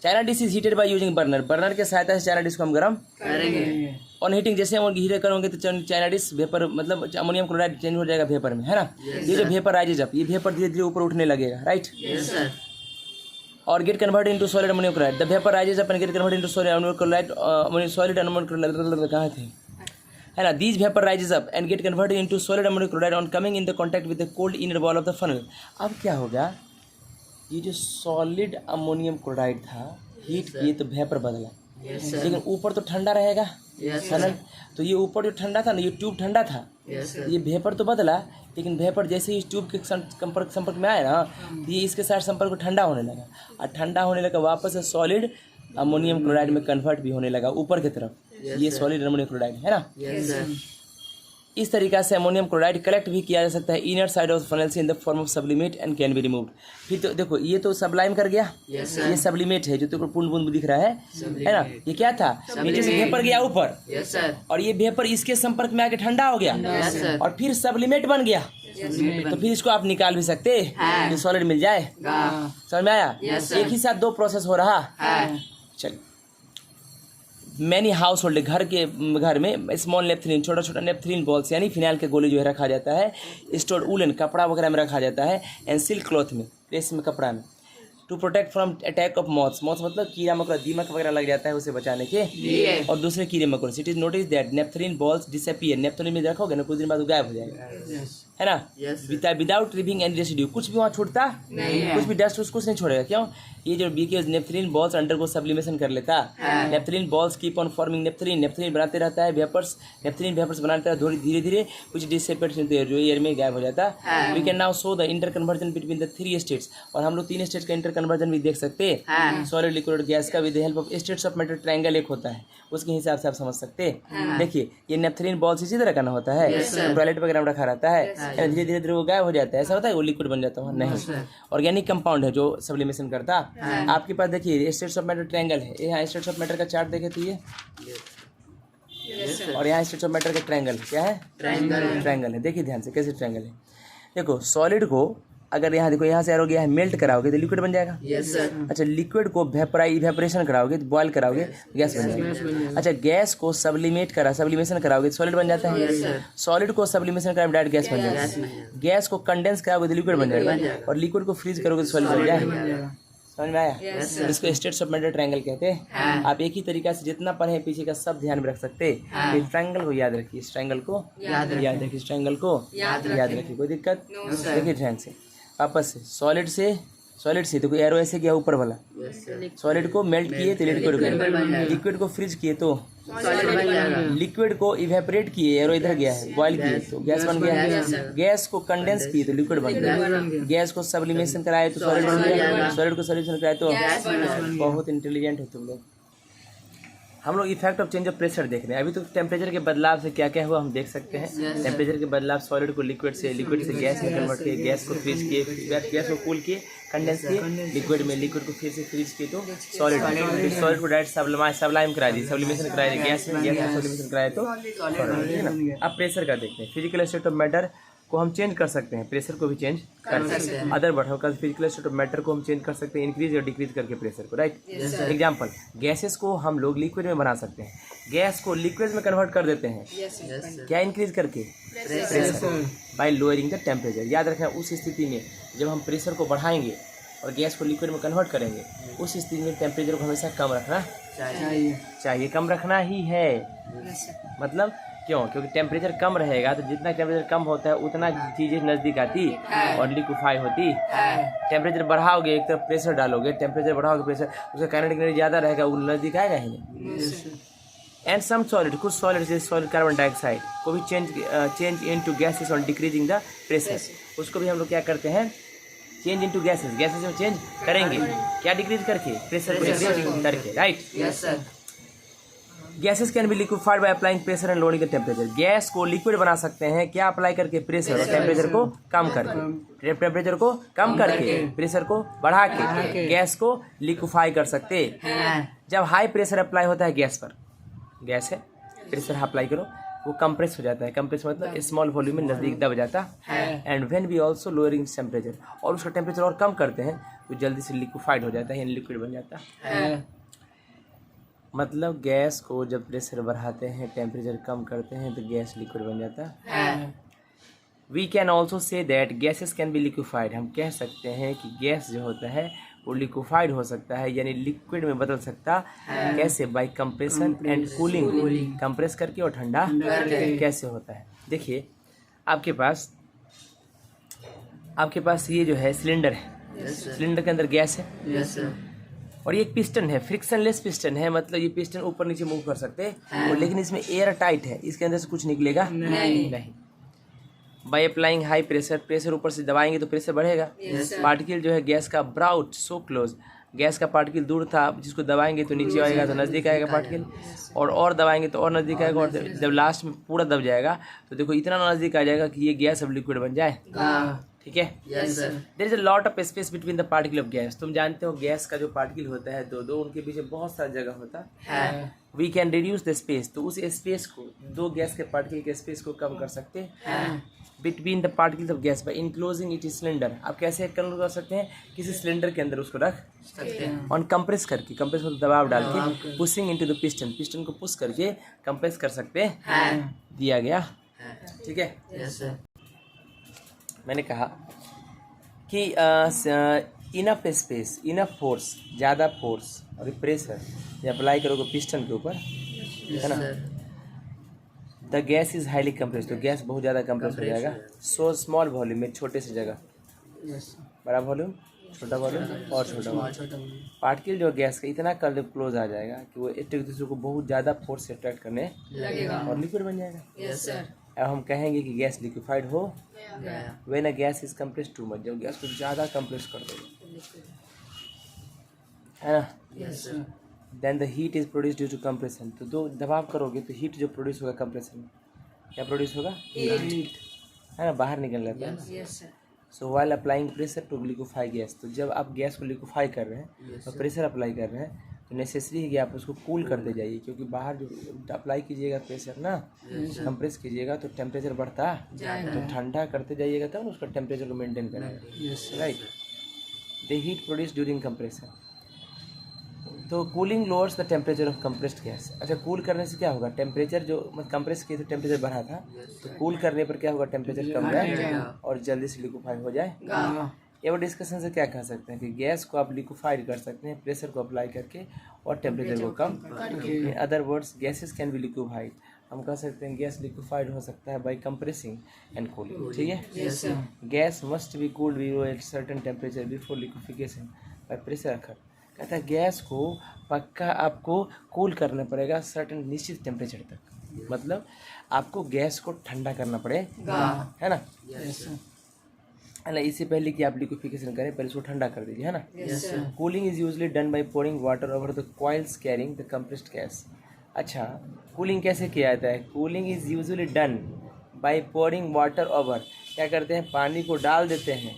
China dish is heated by using burner के सहायता से चाइना डिश को हम गर्म करेंगे। ऑन हीटिंग जैसे हम हीट करोगे तो चाइना डिश वेपर, मतलब अमोनियम क्लोराइड चेंज हो जाएगा वेपर में, है ना। ये जो वेपर राइजेज अप, ये वेपर धीरे धीरे ऊपर उठने लगेगा, राइट, और gate convert into solid ammonium chloride. The vapour rises up and gate convert into solid ammonium chloride. Solid ammonium chloride कहाँ थे, है ना। These vapour rises up and get converted into solid ammonium chloride on coming in the contact with the cold inner wall of the funnel. अब क्या होगा, ये जो solid ammonium chloride था हीट किए तो वेपर बदला, लेकिन ऊपर तो ठंडा रहेगा फनल। तो ये ऊपर जो ठंडा था ना, ये ट्यूब ठंडा था, ये वेपर तो बदला, लेकिन वेपर जैसे ही इस ट्यूब के संपर्क में आया ना, ये इसके साथ संपर्क ठंडा होने लगा, और ठंडा होने लगा वापस से सॉलिड अमोनियम क्लोराइड में कन्वर्ट भी होने लगा ऊपर की तरफ। ये सॉलिड अमोनियम क्लोराइड है ना। इस तरीका से अमोनियम क्लोराइड कलेक्ट भी किया जा सकता है इनर साइड ऑफ फनल से in the form of sublimate and can be removed. फिर तो देखो ये तो सब्लाइम कर गया, ये सब्लिमेट है जो तो बूंद बूंद दिख रहा है ना, ये क्या था, नीचे से वेपर गया ऊपर, यस सर, और ये वेपर इसके संपर्क में आके ठंडा हो गया यस सर, और फिर सब्लिमेट बन गया, तो फिर इसको आप निकाल भी सकते हैं कि सॉलिड मिल जाए। समझ में आया? एक ही साथ दो प्रोसेस हो रहा। चलिए, मैनी हाउस होल्ड, घर में स्मॉल नेपथलीन, छोटा छोटा नेपथलीन बॉल्स यानी फिनाइल के गोले जो है रखा जाता है, स्टोर्ड वुलन कपड़ा वगैरह में रखा जाता है, एंड सिल्क क्लॉथ में, रेशम में कपड़ा में, to protect from attack of moths मतलब कीड़ा मकोड़ा, दीमक वगैरह लग जाता है उसे बचाने के लिए, और दूसरे कीड़े मकोड़े। It is notice that naphthalene balls disappear, naphthalene में रखोगे ना कुछ दिन बाद वो गायब हो जाएगा, है ना, विदाउट लिविंग एनी रेसिड्यू, कुछ भी वहाँ छूटता नहीं है, कुछ भी डस्ट उसको नहीं छोड़ेगा। क्यों? ये जो बीकेज नेपथलीन बॉल्स अंडर को सब्लिमेशन कर लेता, नेपथलीन बॉल्स कीप ऑन फॉर्मिंग नेपथलीन बनाते रहता है वेपर्स, नेपथलीन वेपर्स बनाते रहता है धीरे धीरे, कुछ डिसिपेट्स जो एयर में गायब हो जाता। We can now show the interconversion between the 3 states, और हम लोग 3 स्टेट्स का इंटर कन्वर्जन भी देख सकते हैं सॉलिड लिक्विड गैस का with help of states of matter triangle एक होता है, उसके हिसाब से आप समझ सकते हैं। देखिए ये नेपथलीन बॉल्स इसी तरह का ना होता है, टॉयलेट वगैरह में रखा रहता है, धीरे धीरे वो गायब हो जाता है, ऐसा होता है वो लिक्विड बन जाता है? नहीं, ऑर्गेनिक कंपाउंड है जो सब्लिमेशन करता। आपके पास देखिए स्टेट्स ऑफ मैटर ट्रायंगल है, यहाँ स्टेट्स ऑफ मैटर का चार्ट देखे तो ये, और यहाँ स्टेट्स ऑफ मैटर का ट्रायंगल क्या है, ट्रायंगल है। देखिए ध्यान से कैसे ट्रायंगल है। देखो सॉलिड को अगर यहाँ देखो यहाँ से एरो गया है, मेल्ट कराओगे तो लिक्विड बन जाएगा। अच्छा, लिक्विड को इवेपोरेशन कराओगे तो बॉयल कराओगे गैस बन जाएगा। अच्छा, गैस को सब्लिमेशन कराओगे तो सॉलिड बन जाता है। सॉलिड को सब्लिमेशन कराओगे डायरेक्ट गैस बन जाएगा। गैस को कंडेंस कराओगे तो लिक्विड बन जाएगा, और लिक्विड को फ्रीज करोगे तो सॉलिड बन जाएगा। समझ में आया? इसको स्टेट्स ऑफ मैटर ट्रायंगल कहते हैं। आप एक ही तरीका से जितना पढ़े पीछे का सब ध्यान में रख सकते हैं। इस ट्रायंगल को याद रखिए, इस ट्रायंगल को याद रखिए, इस ट्रायंगल को याद रखिए, कोई दिक्कत? देखिए ध्यान से वापस से सॉलिड से देखो एरो ऐसे गया ऊपर वाला, सॉलिड को मेल्ट किए तो लिक्विड को फ्रीज किए तो लिक्विड को इवेपोरेट किए, एरो इधर गया है, बॉयल किए तो गैस बन गया, गैस को कंडेंस किए तो लिक्विड बन गया, गैस को सब्लिमेशन कराए तो सॉलिड बन गया, सॉलिड को सॉल्यूशन कराए तो। बहुत इंटेलिजेंट हो तुम लोग। हम लोग effect of change of pressure देख रहे हैं। अभी तो टेम्परेचर के बदलाव से क्या क्या हुआ हम देख सकते हैं। टेम्परेचर के बदलाव, सॉलिड को लिक्विड से गैस में कन्वर्ट किए, गैस को फ्रीज किए, गैस को कूल किए, कंडेंस किए लिक्विड को फिर से फ्रीज किए तो सॉलिड को डायरेक्ट सब्लाइम करा दी, सब्लिमेशन कराया दी, गैस में सब्लिमेशन कराया तो सॉलिड, है ना। अब प्रेशर का देखते हैं। फिजिकल स्टेट ऑफ मैटर को हम चेंज कर सकते हैं, प्रेशर को भी चेंज कर सकते हैं। अदर बढ़ होकर फिजिकल स्टेट ऑफ मैटर को हम चेंज कर सकते हैं, इंक्रीज और डिक्रीज करके प्रेशर को, राइट। एग्जांपल, गैसेस को हम लोग लिक्विड में बना सकते हैं, गैस को लिक्विड में कन्वर्ट कर देते हैं, क्या इंक्रीज करके, pressure, bye lowering the temperature. याद रखें उस स्थिति में जब हम प्रेशर को बढ़ाएंगे और गैस को लिक्विड में कन्वर्ट करेंगे, उस स्थिति में टेम्परेचर को हमेशा कम रखना चाहिए, कम रखना ही है। मतलब क्यों? क्योंकि टेम्परेचर कम रहेगा तो जितना टेम्परेचर कम होता है उतना चीज़ें नज़दीक आती और लिक्विफाई होती। टेम्परेचर बढ़ाओगे, एक तरफ प्रेशर डालोगे, टेम्परेचर बढ़ाओगे प्रेशर, उसका काइनेटिक एनर्जी ज़्यादा रहेगा, वो नज़दीक आएगा ही नहीं। एंड सम सॉलिड, कुछ सॉलिड जैसे सॉलिड कार्बन डाइऑक्साइड को भी change into gases on decreasing the pressure, उसको भी हम लोग क्या करते हैं, चेंज इनटू गैसेस में चेंज करेंगे, क्या डिक्रीज करके, प्रेशर को डिक्रीज करके, right. Gases can be liquefied by applying pressure and lowering the temperature. Gas को लिक्विड बना सकते हैं क्या, अप्लाई करके, प्रेशर और टेम्परेचर को कम करके, टेम्परेचर को कम करके, प्रेशर को बढ़ा के गैस को लिक्विफाई कर सकते हैं। जब हाई प्रेशर अप्लाई होता है गैस पर, गैस है, प्रेशर अप्लाई करो, वो कंप्रेस हो जाता है, कंप्रेस मतलब स्मॉल वॉल्यूम में नजदीक दब जाता है। And when we also lowering temperature, और उसका टेम्परेचर और कम करते हैं तो जल्दी से लिक्विफाइड हो जाता है, यानी लिक्विड बन जाता है। मतलब गैस को जब प्रेशर बढ़ाते हैं, टेम्परेचर कम करते हैं तो गैस लिक्विड बन जाता है। We can also say that gases can be liquefied, हम कह सकते हैं कि गैस जो होता है वो लिक्विफाइड हो सकता है, यानी लिक्विड में बदल सकता है। कैसे? By compression and cooling, compress करके और ठंडा कैसे होता है। देखिए आपके पास ये जो है सिलेंडर है, सिलेंडर के अंदर गैस है, और ये एक पिस्टन है, फ्रिक्शनलेस पिस्टन है, मतलब ये पिस्टन ऊपर नीचे मूव कर सकते हैं, और लेकिन इसमें एयर टाइट है, इसके अंदर से कुछ निकलेगा नहीं। By applying high pressure, pressure ऊपर से दबाएंगे तो प्रेशर बढ़ेगा। पार्टिकल जो है गैस का ब्राउट सो क्लोज, गैस का पार्टिकल दूर था, जिसको दबाएंगे तो नीचे आएगा तो नज़दीक आएगा पार्टिकल, और दबाएंगे तो और नज़दीक आएगा, और जब लास्ट में पूरा दब जाएगा तो देखो इतना नज़दीक आ जाएगा कि ये गैस अब लिक्विड बन जाए। ठीक है, yes sir. There is a lot of space between the particle of gas. तुम जानते हो गैस का जो पार्टिकल होता है दो उनके पीछे बहुत सारा जगह होता है। We can reduce the space, तो उस स्पेस को, दो गैस के पार्टिकल के स्पेस को कम कर सकते हैं between the particles of gas by enclosing it cylinder. आप कैसे कम कर सकते हैं? किसी सिलेंडर के अंदर उसको रख सकते हैं और कंप्रेस करके, कंप्रेस मतलब दबाव डाल के, pushing into the piston, piston को पुश करके कंप्रेस कर सकते हैं। दिया गया। ठीक है, यस सर। मैंने कहा कि इनफ स्पेस, इनफ फोर्स, ज़्यादा फोर्स और प्रेशर ये अप्लाई करोगे पिस्टन के ऊपर, है ना, the gas is highly compress, तो गैस बहुत ज़्यादा कंप्रेस हो जाएगा। सो स्मॉल वॉल्यूम में, छोटे से जगह, बड़ा वॉल्यूम, छोटा वॉल्यूम और छोटा वॉल्यूम, पार्टिकल जो गैस का इतना करीब क्लोज आ जाएगा कि वो एक दूसरे को बहुत ज़्यादा फोर्स से अट्रैक्ट करने लगेगा और लिक्विड बन जाएगा। Yes sir. अब हम कहेंगे कि गैस लिक्विफाइड हो when a gas is compress too much, जब गैस को ज़्यादा कंप्रेस कर दोगे, है ना, yes sir. Then the heat is produce due to compression, तो दो दबाव करोगे तो हीट जो प्रोड्यूस होगा कंप्रेशन में, क्या प्रोड्यूस होगा? हीट, है ना, बाहर निकल जाता है। Yes sir. So while applying pressure to liquefy gas, तो जब आप गैस को लिक्विफाई कर रहे हैं तो प्रेशर अप्लाई कर रहे हैं तो नेसेसरी है कि आप उसको कूल करते जाइए, क्योंकि बाहर जो अप्लाई कीजिएगा प्रेशर ना, कंप्रेस कीजिएगा तो टेम्परेचर बढ़ता है, तो ठंडा करते जाइएगा तब उसका टेम्परेचर को मेंटेन करेगा। Right, the heat produce during compression, तो cooling lowers the temperature of compressed gas. अच्छा, कूल करने से क्या होगा? टेम्परेचर जो मतलब कंप्रेस किए तो टेम्परेचर बढ़ा था, तो कूल करने पर क्या होगा? टेम्परेचर कम जाएगा और जल्दी से लिक्विफाई हो जाए। ये वो डिस्कशन से क्या कह सकते हैं कि गैस को आप लिक्विफाइड कर सकते हैं प्रेशर को अप्लाई करके और टेम्परेचर को कम करके। In other words gases can be liquefied, हम कह सकते हैं गैस लिक्विफाइड हो सकता है बाय कंप्रेसिंग एंड कूलिंग। ठीक है, gas must be cooled below at certain temperature before liquefaction by pressure occur. कहता है गैस को पक्का आपको कूल करना पड़ेगा सर्टेन निश्चित टेम्परेचर तक, मतलब आपको गैस को ठंडा करना पड़ेगा, है ना, है ना, इससे पहले कि आप लिक्विफिकेशन करें पहले उसको ठंडा कर दीजिए, है ना। Cooling is usually done by pouring water over the coils carrying the compressed gas. अच्छा, कूलिंग कैसे किया जाता है? Cooling is usually done by pouring water over, क्या करते हैं? पानी को डाल देते हैं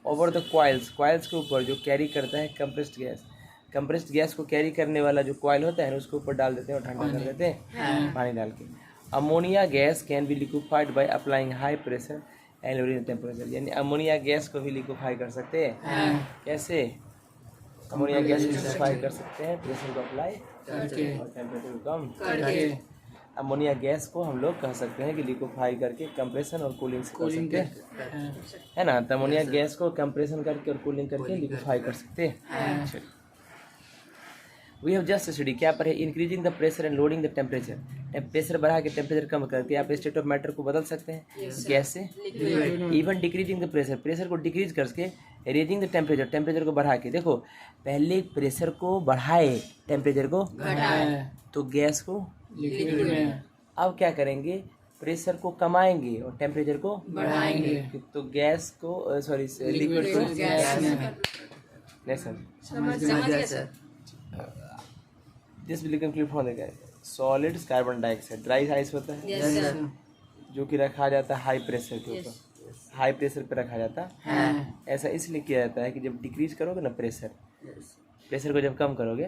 ओवर द कॉइल्स, कॉइल्स के ऊपर जो कैरी करता है कंप्रेस्ड गैस, कंप्रेस्ड गैस को कैरी करने वाला जो कॉइल होता है उसके ऊपर डाल देते हैं और ठंडा कर देते हैं पानी डाल के। Ammonia gas can be liquefied by applying high pressure and lowering temperature, यानी अमोनिया गैस को भी लिक्विफाई कर सकते हैं। कैसे? अमोनिया गैस को लिक्विफाई कर सकते हैं प्रेशर को अप्लाई करके और टेम्परेचर को कम करके। अमोनिया गैस को हम लोग कह सकते हैं कि लिक्विफाई करके कंप्रेशन और कूलिंग से कर सकते हैं, है ना। तो अमोनिया गैस को कंप्रेशन करके और कूलिंग करके लिक्विफाई कर सकते हैं। वी हैव जस्ट स्टडी, क्या पढ़े? Increasing the pressure and loading the temperature, pressure बढ़ा के टेम्परेचर कम करके आप स्टेट ऑफ मैटर को बदल सकते हैं गैस से। Even decreasing the pressure, pressure को डिक्रीज करके रेजिंग द टेम्परेचर, टेम्परेचर को बढ़ा के। देखो पहले प्रेशर को बढ़ाए, टेम्परेचर को तो गैस को लिक्विड में, अब क्या करेंगे? प्रेशर को कमाएंगे और टेम्परेचर को बढ़ाएंगे, तो गैस को सॉरी लिक्विड को गैस में। This will become clear from the gas. Solids carbon dioxide, dry ice होता है जो कि रखा जाता है हाई प्रेशर के ऊपर, हाई प्रेशर पे रखा जाता है। ऐसा इसलिए किया जाता है कि जब डिक्रीज करोगे ना प्रेशर, प्रेशर को जब कम करोगे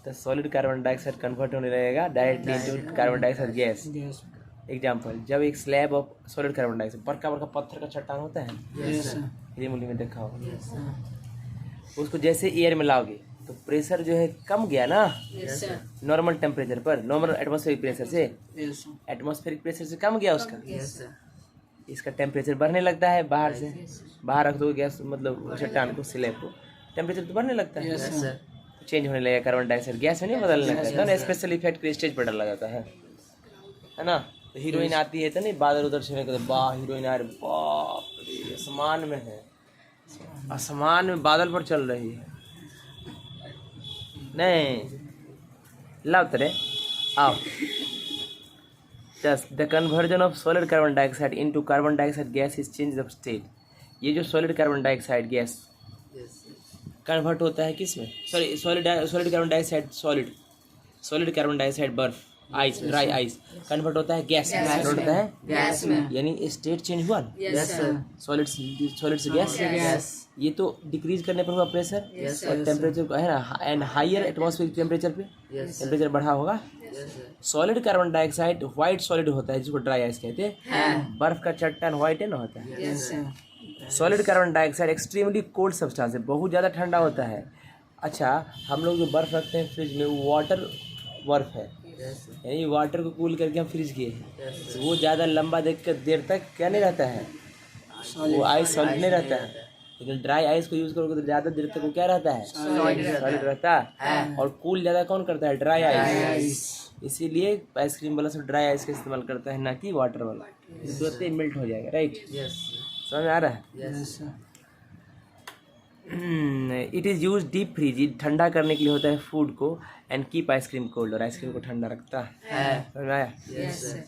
तो सॉलिड कार्बन डाइऑक्साइड कन्वर्ट होने लगेगा directly into carbon dioxide gas. Example, जब एक slab of solid carbon dioxide, बड़का बड़का पत्थर का चट्टान होता है, हिली मुली में देखा होगा, उसको जैसे एयर में लाओगे तो प्रेशर जो है कम गया ना, नॉर्मल टेम्परेचर पर, नॉर्मल एटमॉस्फेरिक प्रेशर से, एटमॉस्फेरिक प्रेशर से कम गया उसका, इसका टेम्परेचर बढ़ने लगता है। बाहर से बाहर रख दो गैस, मतलब चट्टान को, स्लैब को, टेम्परेचर तो बढ़ने लगता है, चेंज होने लगेगा कार्बन डाइऑक्साइड गैस में नहीं बदलने लगता है ना। स्पेशल इफेक्ट के स्टेज पर डाला जाता है ना। तो हीरोइन आती है तो नहीं, बादल उधर छूने को, वाह हीरोइन आ रही, बाप रे, आसमान में है, आसमान में बादल पर चल रही है, नहीं लाओ तेरे आओ। Thus, the conversion of solid carbon dioxide into carbon dioxide gas is change of state। ये जो solid carbon dioxide gas convert होता है किस में, sorry solid carbon dioxide, solid carbon dioxide बर्फ, आइस, ड्राई आइस कन्वर्ट होता है gas में, कन्वर्ट होता है गैस में। यानी स्टेट चेंज हुआ ना, यस सर। सॉलिड से गैस। यस। ये तो डिक्रीज करने पर हुआ प्रेशर Yes, और टेम्परेचर को है ना, एंड हायर एटमॉस्फेरिक टेम्परेचर पे यस टेम्परेचर बढ़ा होगा। Solid carbon dioxide white solid होता है जिसको ड्राई आइस कहते हैं, बर्फ का चट्टान व्हाइट है ना होता है। Yes sir. Solid carbon dioxide extremely cold substance है, बहुत ज़्यादा ठंडा होता है। अच्छा, हम लोग जो बर्फ़ रखते हैं फ्रिज में वो वाटर बर्फ़ है, यानी वाटर को कूल करके हम फ्रिज किए हैं, तो वो ज़्यादा लंबा देर तक क्या नहीं रहता है, वो आइस सॉलिड नहीं रहता है। लेकिन ड्राई आइस को यूज़ करोगे तो ज़्यादा देर तक वो क्या रहता है, सॉलिड रहता है। और कूल ज़्यादा कौन करता है, ड्राई आइस। इसीलिए आइसक्रीम वाला सब ड्राई आइस का इस्तेमाल करता है, ना कि वाटर वाला, तुरंत ही मेल्ट हो जाएगा। राइट, समझ में आ रहा है। Yes sir. It is use deep freeze, ठंडा करने के लिए होता है फूड को, एंड कीप आइसक्रीम कोल्ड, और आइसक्रीम को ठंडा रखता है। समझ में आया। Yes sir.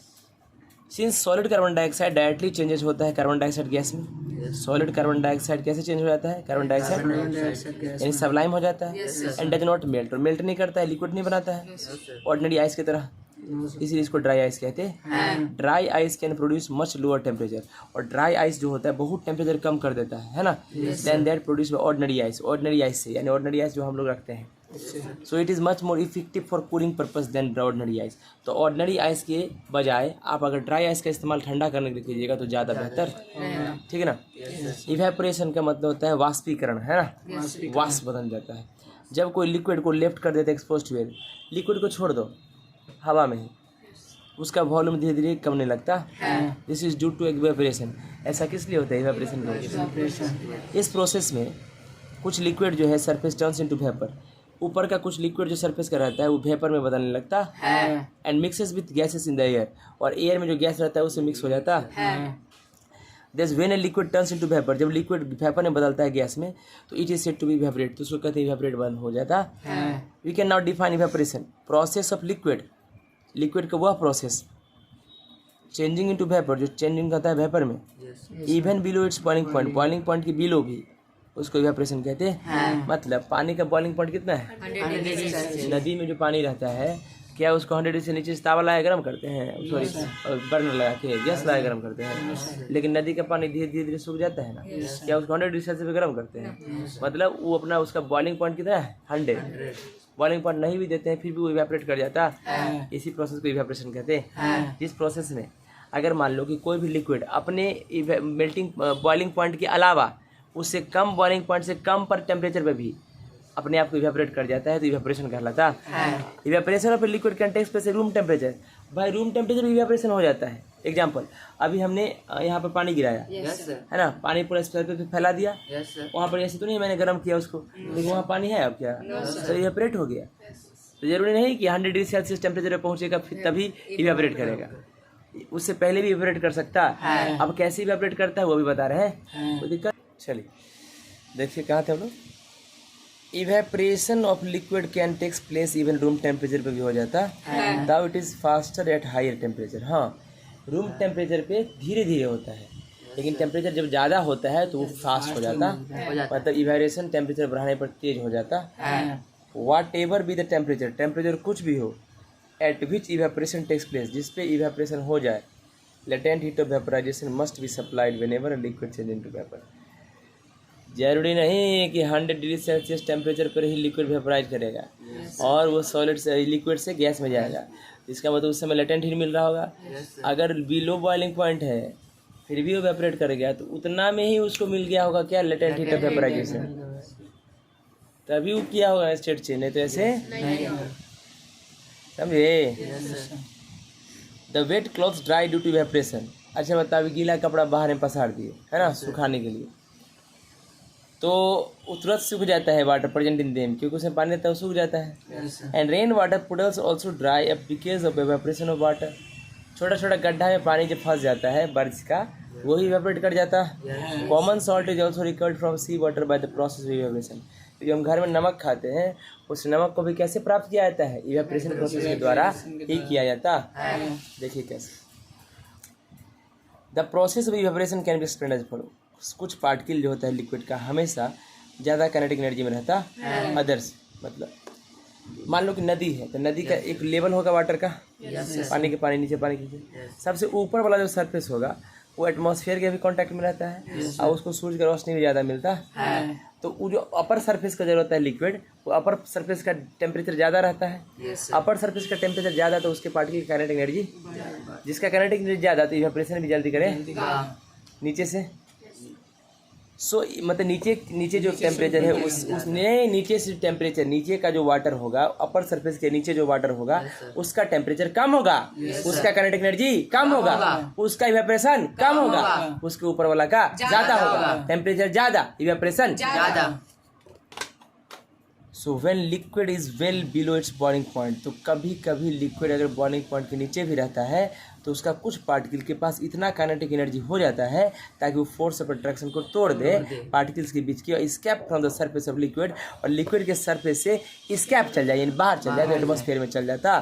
Since solid carbon dioxide directly changes होता है कार्बन डाइऑक्साइड गैस में। सॉलिड कार्बन डाइऑक्साइड कैसे चेंज हो जाता है, कार्बन डाइऑक्साइड यानी सबलाइम हो जाता है, एंड डज नॉट मेल्ट, और मेल्ट नहीं करता है, लिक्विड नहीं बनाता है ऑर्डिनरी आइस की तरह, इसीलिए इसको ड्राई आइस कहते हैं। Dry ice can produce much lower temperature, और ड्राई आइस जो होता है बहुत टेम्परेचर कम कर देता है ना, then that produce by ordinary ice से, यानी ऑर्डिनरी आइस जो हम लोग रखते हैं। So it is much more effective for cooling purpose than ordinary ice. तो ऑर्डिनरी आइस के बजाय आप अगर ड्राई आइस का इस्तेमाल ठंडा करने के लिए कीजिएगा तो ज़्यादा बेहतर, ठीक है ना। इवेपोरेशन का मतलब होता है वाष्पीकरण, है ना, वाष्प बदल जाता है। जब कोई लिक्विड को लेफ्ट कर देता है एक्सपोज्ड टू एयर, लिक्विड को छोड़ दो हवा में ही, उसका वॉल्यूम धीरे धीरे कम नहीं लगता। This is due to evaporation. ऐसा किस लिए होता है इवेपोरेशन? इस प्रोसेस में कुछ लिक्विड जो है सरफेस टर्न्स इनटू वेपर, ऊपर का कुछ लिक्विड जो सरफेस का रहता है वो वेपर में बदलने लगता है, and mixes with gases in the air, और एयर में जो गैस रहता है उससे मिक्स हो जाता है। This when a liquid turns into vapour, जब लिक्विड वेपर में बदलता है गैस में, तो it is said to be evaporate, तो उसको कहते हैं इवेपोरेट बंद हो जाता है। We can not define evaporation, process of liquid का वह प्रोसेस चेंजिंग इनटू वेपर, जो चेंजिंग होता है वेपर में, even below its boiling point के बिलो भी, उसको इवेपोरेशन कहते हैं। मतलब पानी का बॉइलिंग पॉइंट कितना है, 100 नदी में जो पानी रहता है क्या उसको 100 से नीचे तावा लगा गर्म करते हैं, सॉरी बर्नर लगा के गैस लगा गर्म करते हैं, लेकिन नदी का पानी धीरे धीरे सूख जाता है ना, क्या उसको 100 डिग्री सेल्सियस पे गर्म करते हैं, मतलब वो अपना उसका बॉइलिंग पॉइंट कितना है 100, बॉइलिंग पॉइंट नहीं भी देते हैं फिर भी वो इवेपोरेट कर जाता है। इसी प्रोसेस को इवेपोरेशन कहते हैं। जिस प्रोसेस में अगर मान लो कि कोई भी लिक्विड अपने मेल्टिंग बॉइलिंग पॉइंट के अलावा उससे कम बॉइलिंग पॉइंट से कम पर टेम्परेचर पे भी अपने आप को इवेपोरेट कर जाता है, तो इवेपोरेशन कहलाता है। Evaporation of liquid can take place room temperature, भाई रूम टेम्परेचर इवेपोरेशन हो जाता है। एग्जांपल, अभी हमने यहाँ पर पानी गिराया, है ना, पानी पूरा सरफेस पे फैला दिया, वहाँ पर ऐसे तो नहीं मैंने गर्म किया उसको, लेकिन वहाँ पानी है, अब क्या तो इवेपोरेट हो गया। तो जरूरी नहीं कि 100 डिग्री सेल्सियस टेम्परेचर पे पहुँचेगा फिर तभी इवेपोरेट करेगा, उससे पहले भी इवेपोरेट कर सकता है। अब कैसे इवेपोरेट करता है वो भी बता रहे हैं, कोई दिक्कत। चलिए देखिए कहाँ थे हम लोग। Evaporation of liquid can takes place even room temperature पे भी हो जाता है, though it is faster at higher temperature. हाँ, रूम टेम्परेचर पे धीरे धीरे होता है, लेकिन टेम्परेचर जब ज़्यादा होता है तो वो फास्ट हो जाता, मतलब इवेपोरेशन टेम्परेचर बढ़ाने पर तेज हो जाता। Whatever be the temperature कुछ भी हो, at which evaporation takes place, जिस पे इवेपोरेशन हो जाए, latent heat of vaporisation must be supplied whenever a liquid change into vapour. जरूरी नहीं कि 100 डिग्री सेल्सियस टेम्परेचर पर ही लिक्विड वेपोराइज करेगा और वो सॉलिड से लिक्विड से गैस में जाएगा, इसका मतलब उस समय लेटेंट हीट मिल रहा होगा। अगर बिलो बॉइलिंग पॉइंट है फिर भी वो वेपोरेट करेगा तो उतना में ही उसको मिल गया होगा क्या, लेटेंट हीट ऑफ वेपोराइजेशन, तभी वो किया होगा स्टेट चेंज, नहीं तो ऐसे समझे। The wet clothes dry due to evaporation. अच्छा बताओ, गीला कपड़ा बाहर में पसार दिए, है ना, सुखाने के लिए, तो वो तुरंत सूख जाता है, वाटर प्रेजेंट इन देम, क्योंकि उसमें पानी रहता है वो सूख जाता है। And rain water poodles also dry up because of evaporation of water. छोटा छोटा गड्ढा में पानी जब फंस जाता है बारिश का, वही इवेपोरेट कर जाता है। Common salt is also recovered from sea water by the process of evaporation. तो जो हम घर में नमक खाते हैं उस नमक को भी कैसे प्राप्त किया जाता है, इवेपोरेशन प्रोसेस के द्वारा ही किया जाता है। देखिए कैसे the process of evaporation can be explained as follow. कुछ पार्टिकल जो होता है लिक्विड का हमेशा ज़्यादा काइनेटिक एनर्जी में रहता है अदर्स। मतलब मान लो कि नदी है तो नदी का एक लेवल होगा वाटर का, पानी के पानी नीचे, पानी के नीचे। सबसे ऊपर वाला जो सरफेस होगा वो एटमॉस्फेयर के भी कांटेक्ट में रहता है और उसको सूरज का रोशनी भी ज़्यादा मिलता है। तो वो जो अपर सरफेस का जरूरत है लिक्विड, वो अपर सरफेस का टेम्परेचर ज़्यादा रहता है। अपर सरफेस का टेम्परेचर ज़्यादा तो उसके पार्टिकल की काइनेटिक एनर्जी, जिसका काइनेटिक एनर्जी ज़्यादा तो इवेपोरेशन भी जल्दी करे नीचे से। मतलब नीचे जो टेम्परेचर है उसने नीचे से टेम्परेचर, नीचे का जो वाटर होगा, अपर सरफेस के नीचे जो वाटर होगा उसका टेम्परेचर कम होगा, उसका काइनेटिक एनर्जी कम होगा, उसका इवेपोरेशन कम होगा, उसके ऊपर वाला का ज्यादा होगा। टेम्परेचर ज्यादा, इवेपोरेशन ज्यादा। So when liquid is well below its boiling point, तो कभी कभी लिक्विड अगर बॉइलिंग पॉइंट के नीचे भी रहता है तो उसका कुछ पार्टिकल के पास इतना काइनेटिक एनर्जी हो जाता है ताकि वो फोर्स ऑफ अट्रैक्शन को तोड़ दे पार्टिकल्स के बीच की, और escape from the surface of liquid, और लिक्विड के सरफेस से स्कैप चल जाए, यानी बाहर चल जाए, तो एटमॉस्फेयर में चल जाता।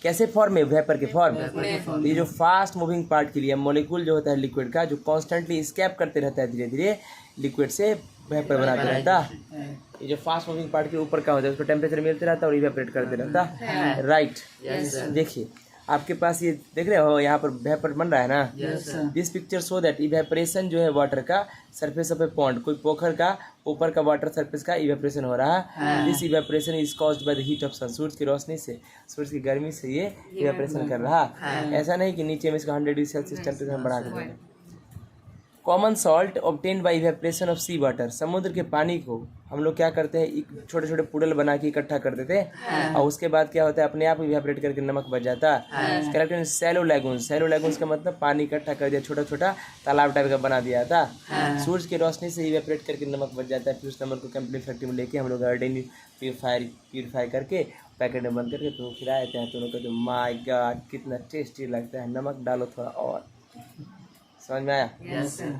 कैसे फॉर्म में? वेपर के फॉर्म में। ये जो फास्ट मूविंग पार्ट के लिए मोलिक्यूल जो होता है लिक्विड का, जो कॉन्स्टेंटली स्कैप करते रहता है धीरे धीरे लिक्विड से वेपर बनाते रहता। ये जो फास्ट मूविंग पार्ट के ऊपर का होता है उसको टेम्परेचर मिलते रहता है और इवेपोरेट करते रहता है। राइट, देखिए आपके पास ये देख रहे हो यहाँ पर वेपर बन रहा है ना। This picture show that evaporation जो है वाटर का सरफेस ऑफ ए पॉन्ड, कोई पोखर का ऊपर का वाटर सरफेस का इवेपोरेशन हो रहा है। This evaporation is caused by the heat of sun, सूरज की रोशनी से, सूरज की गर्मी से ये इवेपोरेशन कर रहा है। ऐसा नहीं कि नीचे में इसका 100 डिग्री सेल्सियस टेम्परेचर बढ़ा के देगा। Common salt obtained by evaporation of sea water, समुद्र के पानी को हम लोग क्या करते हैं, छोटे छोटे पुडल बना के इकट्ठा कर देते हैं और उसके बाद क्या होता है अपने आप इवेपोरेट करके नमक बच जाता है। Correct in shallow lagoons, shallow lagoons का मतलब पानी इकट्ठा कर दिया, छोटा छोटा तालाब टाइप का बना दिया था। सूरज की रोशनी से इवेपोरेट करके नमक बच जाता है, फिर उस नमक को कंप्लीट फैक्ट्री में लेके हम लोग गार्डन प्यूरीफाई करके पैकेट में बंद करके तो खिलाए थे। तो लोग कहते माय गॉड कितना टेस्टी लगता है, नमक डालो थोड़ा और। समझ में आया?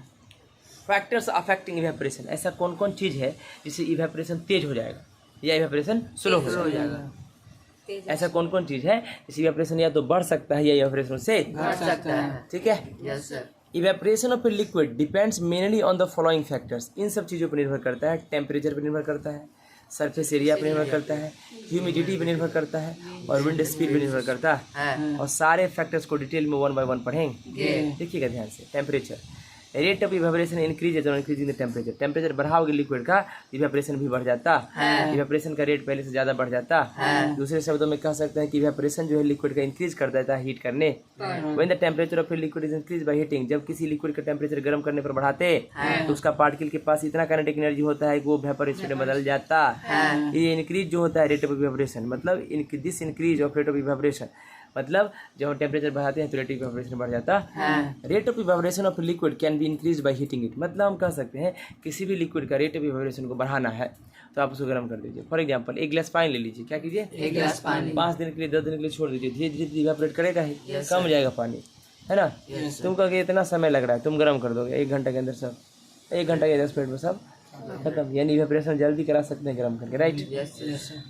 फैक्टर्स अफेक्टिंग इवेपोरेशन, ऐसा कौन कौन चीज़ है जिससे इवेपोरेशन तेज हो जाएगा या इवेपोरेशन स्लो हो जाएगा? ऐसा कौन कौन चीज़ है जिससे इवेपोरेशन या तो बढ़ सकता है या इवेपोरेशन से घट सकता है? ठीक है, yes sir. Evaporation of a liquid depends mainly on the following factors, इन सब चीज़ों पर निर्भर करता है। टेम्परेचर पर निर्भर करता है, सरफेस एरिया पर निर्भर करता है, ह्यूमिडिटी पर निर्भर करता है और विंड स्पीड पर निर्भर करता है। और सारे फैक्टर्स को डिटेल में 1 बाय 1 पढ़ेंगे, देखिएगा ध्यान से। Temperature, rate of evaporation increase on increasing the temperature, temperature बढ़ाओगे लिक्विड का इवेपोरेशन भी बढ़ जाता है, इवेपोरेशन का रेट पहले से ज़्यादा बढ़ जाता है। दूसरे शब्दों में कह सकते हैं कि इवेपोरेशन जो है लिक्विड का इंक्रीज कर देता है हीट करने। When the temperature of a liquid is increase by heating, जब किसी लिक्विड का टेम्परेचर गर्म करने पर बढ़ाते तो उसका पार्टिकल के पास इतना काइनेटिक एनर्जी होता है कि वो वेपर स्टेट में बदल जाता है। ये इंक्रीज जो होता है रेट ऑफ इवेपोरेशन, मतलब this increase of rate of evaporation, मतलब जब हम टेम्परेचर बढ़ाते हैं तो रेट ऑफ इवेपोरेशन बढ़ जाता है। Rate of evaporation of liquid can be increase by heating it, मतलब हम कह सकते हैं किसी भी लिक्विड का रेट ऑफ इवेपोरेशन को बढ़ाना है तो आप उसको गर्म कर दीजिए। फॉर एग्जांपल एक गिलास पानी ले लीजिए, क्या कीजिए, एक गिलास पानी 5 दिन के लिए 10 दिन के लिए छोड़ दीजिए, धीरे धीरे इवेपोरेट करेगा ही, कम हो जाएगा पानी, है ना। तुमको अगर इतना समय लग रहा है, तुम गर्म कर दोगे 1 घंटे के अंदर सब, 1 घंटा या 10 मिनट में सब खत्म, यानी इवेपोरेशन जल्दी करा सकते हैं गर्म करके। राइट,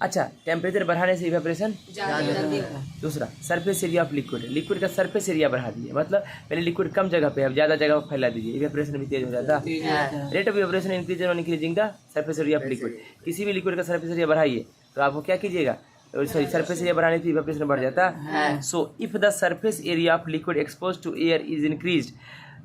अच्छा, टेम्परेचर बढ़ाने से इवेपोरेशन जल्दी। दूसरा, surface area of liquid, liquid का सरफेस एरिया बढ़ा दीजिए, मतलब पहले लिक्विड कम जगह पे अब ज़्यादा जगह पर फैला दीजिए, इवेपोरेशन भी तेज हो जाता है। Rate of evaporation increase on increasing the surface area of liquid, किसी भी लिक्विड का सरफेस एरिया बढ़ाइए तो आपको क्या कीजिएगा, सरफेस एरिया बढ़ाने से इवेपोरेशन बढ़ जाता है। So if the surface area of liquid expose to air is increased,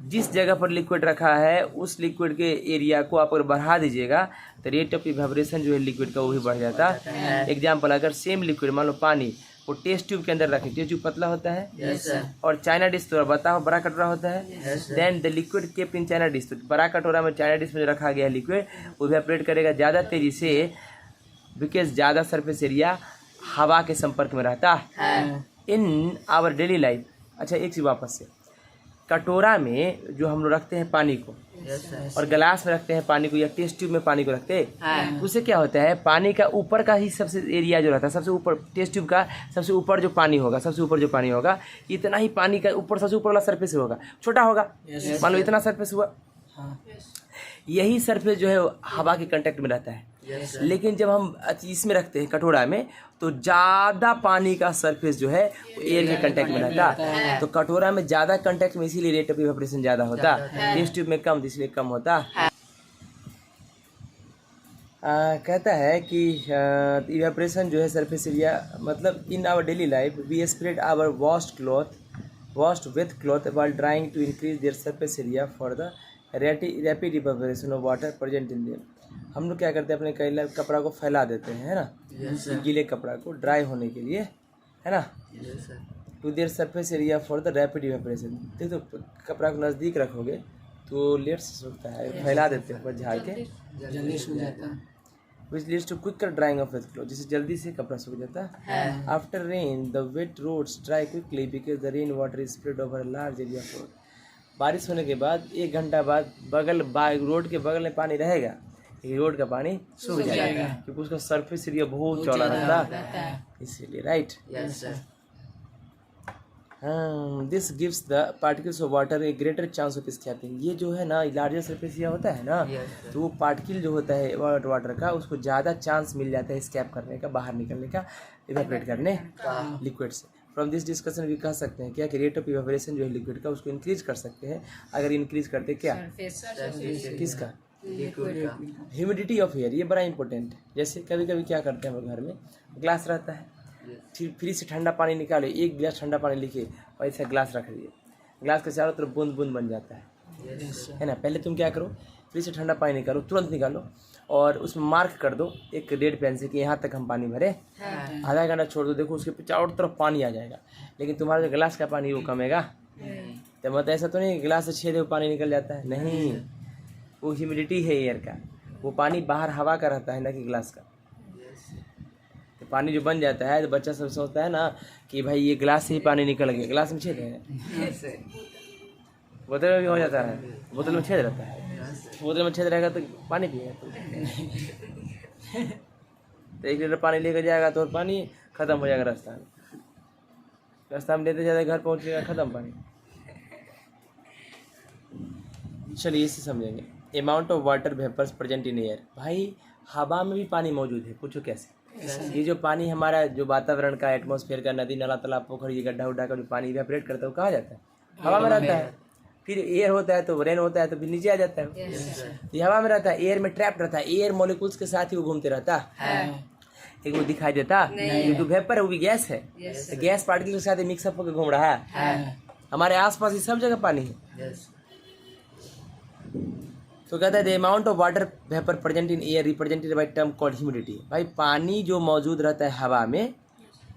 जिस जगह पर लिक्विड रखा है उस लिक्विड के एरिया को आप अगर बढ़ा दीजिएगा तो रेट ऑफ इवेपोरेशन जो है लिक्विड का वो भी बढ़ जाता है। एग्जाम्पल, अगर सेम लिक्विड मान लो पानी वो टेस्ट ट्यूब के अंदर रखें, टेस्ट ट्यूब पतला होता है और चाइना डिश तो बताओ बड़ा कटोरा होता है, then the liquid kept in china dish, तो बड़ा कटोरा में चाइना डिश में जो रखा गया लिक्विड वो इवेपोरेट करेगा ज़्यादा तेजी से, बिकॉज ज़्यादा सरफेस एरिया हवा के संपर्क में रहता है इन आवर डेली लाइफ। अच्छा, एक चीज़ वापस से, कटोरा में जो हम लोग रखते हैं पानी को और गिलास में रखते हैं पानी को या टेस्ट ट्यूब में पानी को रखते हैं, उससे क्या होता है, पानी का ऊपर का ही सबसे एरिया जो रहता है, सबसे ऊपर टेस्ट ट्यूब का सबसे ऊपर जो पानी होगा, सबसे ऊपर जो पानी होगा इतना ही पानी का ऊपर सबसे ऊपर वाला सरफेस होगा, छोटा होगा, मान लो इतना सरफेस हुआ, यही सरफेस जो है हवा के कांटेक्ट में रहता है। लेकिन जब हम इसमें रखते हैं कटोरा में तो ज़्यादा पानी का सरफेस जो है वो एयर के कांटेक्ट में रहता है, तो कटोरा में ज़्यादा कांटेक्ट में इसीलिए रेट ऑफ इवेपोरेशन ज़्यादा होता है, टेस्ट ट्यूब में कम इसलिए कम होता है। कहता है कि इवेपोरेशन जो है सरफेस एरिया, मतलब in our daily life we spread our washed with cloth while drying to increase their surface area for the rapid evaporation of water present in them. हम लोग क्या करते हैं, अपने कपड़ा को फैला देते हैं, है ना, गीले कपड़ा को ड्राई होने के लिए, है ना, to their surface area for the rapid evaporation. देखो तो कपड़ा को नज़दीक रखोगे तो लेट से सूखता है, फैला देते हैं ऊपर झाड़ के, जल्दी सूख जाता है। which leads to quicker drying of wet clothes, जिससे जल्दी से कपड़ा सूख जाता है। After rain, the wet roads dry quickly because the rain water is spread over a large area of road. बारिश होने के बाद 1 घंटा बाद रोड के बगल में पानी रहेगा, रोड का पानी सूख जाएगा क्योंकि उसका सरफेस एरिया बहुत चौड़ा रहता है, इसीलिए, right. This gives the particles of water A greater chance of scaping. ये जो है ना लार्जर सरफेस एरिया होता है ना, तो वो पार्टिकल जो होता है वाटर का, उसको ज़्यादा चांस मिल जाता है स्कैप करने का, बाहर निकलने का, इवेपोरेट करने लिक्विड से। फ्रॉम दिस डिस्कशन भी कह सकते हैं क्या कि रेट ऑफ इवेपोरेशन जो है लिक्विड का, उसको इंक्रीज कर सकते हैं। अगर इंक्रीज करते क्या, किसका, ह्यूमिडिटी ऑफ एयर, ये बड़ा इंपॉर्टेंट है। जैसे कभी कभी क्या करते हैं हम घर में, ग्लास रहता है, फ्रिज से ठंडा पानी निकालो, 1 गिलास ठंडा पानी लिखे और ऐसा ग्लास रख दिए, ग्लास के चारों तरफ बूंद बूंद बन जाता है ना। पहले तुम क्या करो, फ्रिज से ठंडा पानी निकालो, तुरंत निकालो और उसमें मार्क कर दो एक रेड पेन से कि यहाँ तक हम पानी भरे, आधा घंटा छोड़ दो, देखो उसके चारों तरफ पानी आ जाएगा। लेकिन तुम्हारा जो गिलास का पानी वो कमेगा, तो मतलब ऐसा तो नहीं गिलास से छेद में पानी निकल जाता है, नहीं, वो ह्यूमिडिटी है एयर का, वो पानी बाहर हवा का रहता है ना कि गिलास का। तो पानी जो बन जाता है तो बच्चा सब सोचता है ना कि भाई ये गिलास से ही पानी निकल गया, गिलास में छेद है, बोतल में भी हो जाता है, बोतल में छेद रहता है, बोतल में छेद रहेगा तो पानी पिएगा तो 1 लीटर पानी लेकर जाएगा तो पानी खत्म हो जाएगा रास्ता में लेते जाते घर पहुँचेगा खत्म पानी। चलिए इसे समझेंगे। Amount of water vapours present in air, भाई हवा में भी पानी मौजूद है, पूछो कैसे। ये जो पानी हमारा जो वातावरण का, एटमॉस्फेयर का, नदी नाला तालाब पोखर, ये गड्ढा उड्ढा का जो पानी इवेपोरेट करता है वो कहाँ जाता है, हवा में रहता है। फिर एयर होता है तो रेन होता है तो फिर नीचे आ जाता है, ये हवा में रहता है, एयर में ट्रैप रहता है, एयर मॉलिक्यूल्स के साथ ही वो घूमते रहता है, एक वो दिखाई देता, जो वेपर है वो भी गैस है, तो गैस पार्टिकल के साथ मिक्सअप होकर घूम रहा है। हमारे आसपास ये सब जगह पानी है। तो कहता है the amount of water vapour present in air represented by term called humidity. भाई पानी जो मौजूद रहता है हवा में,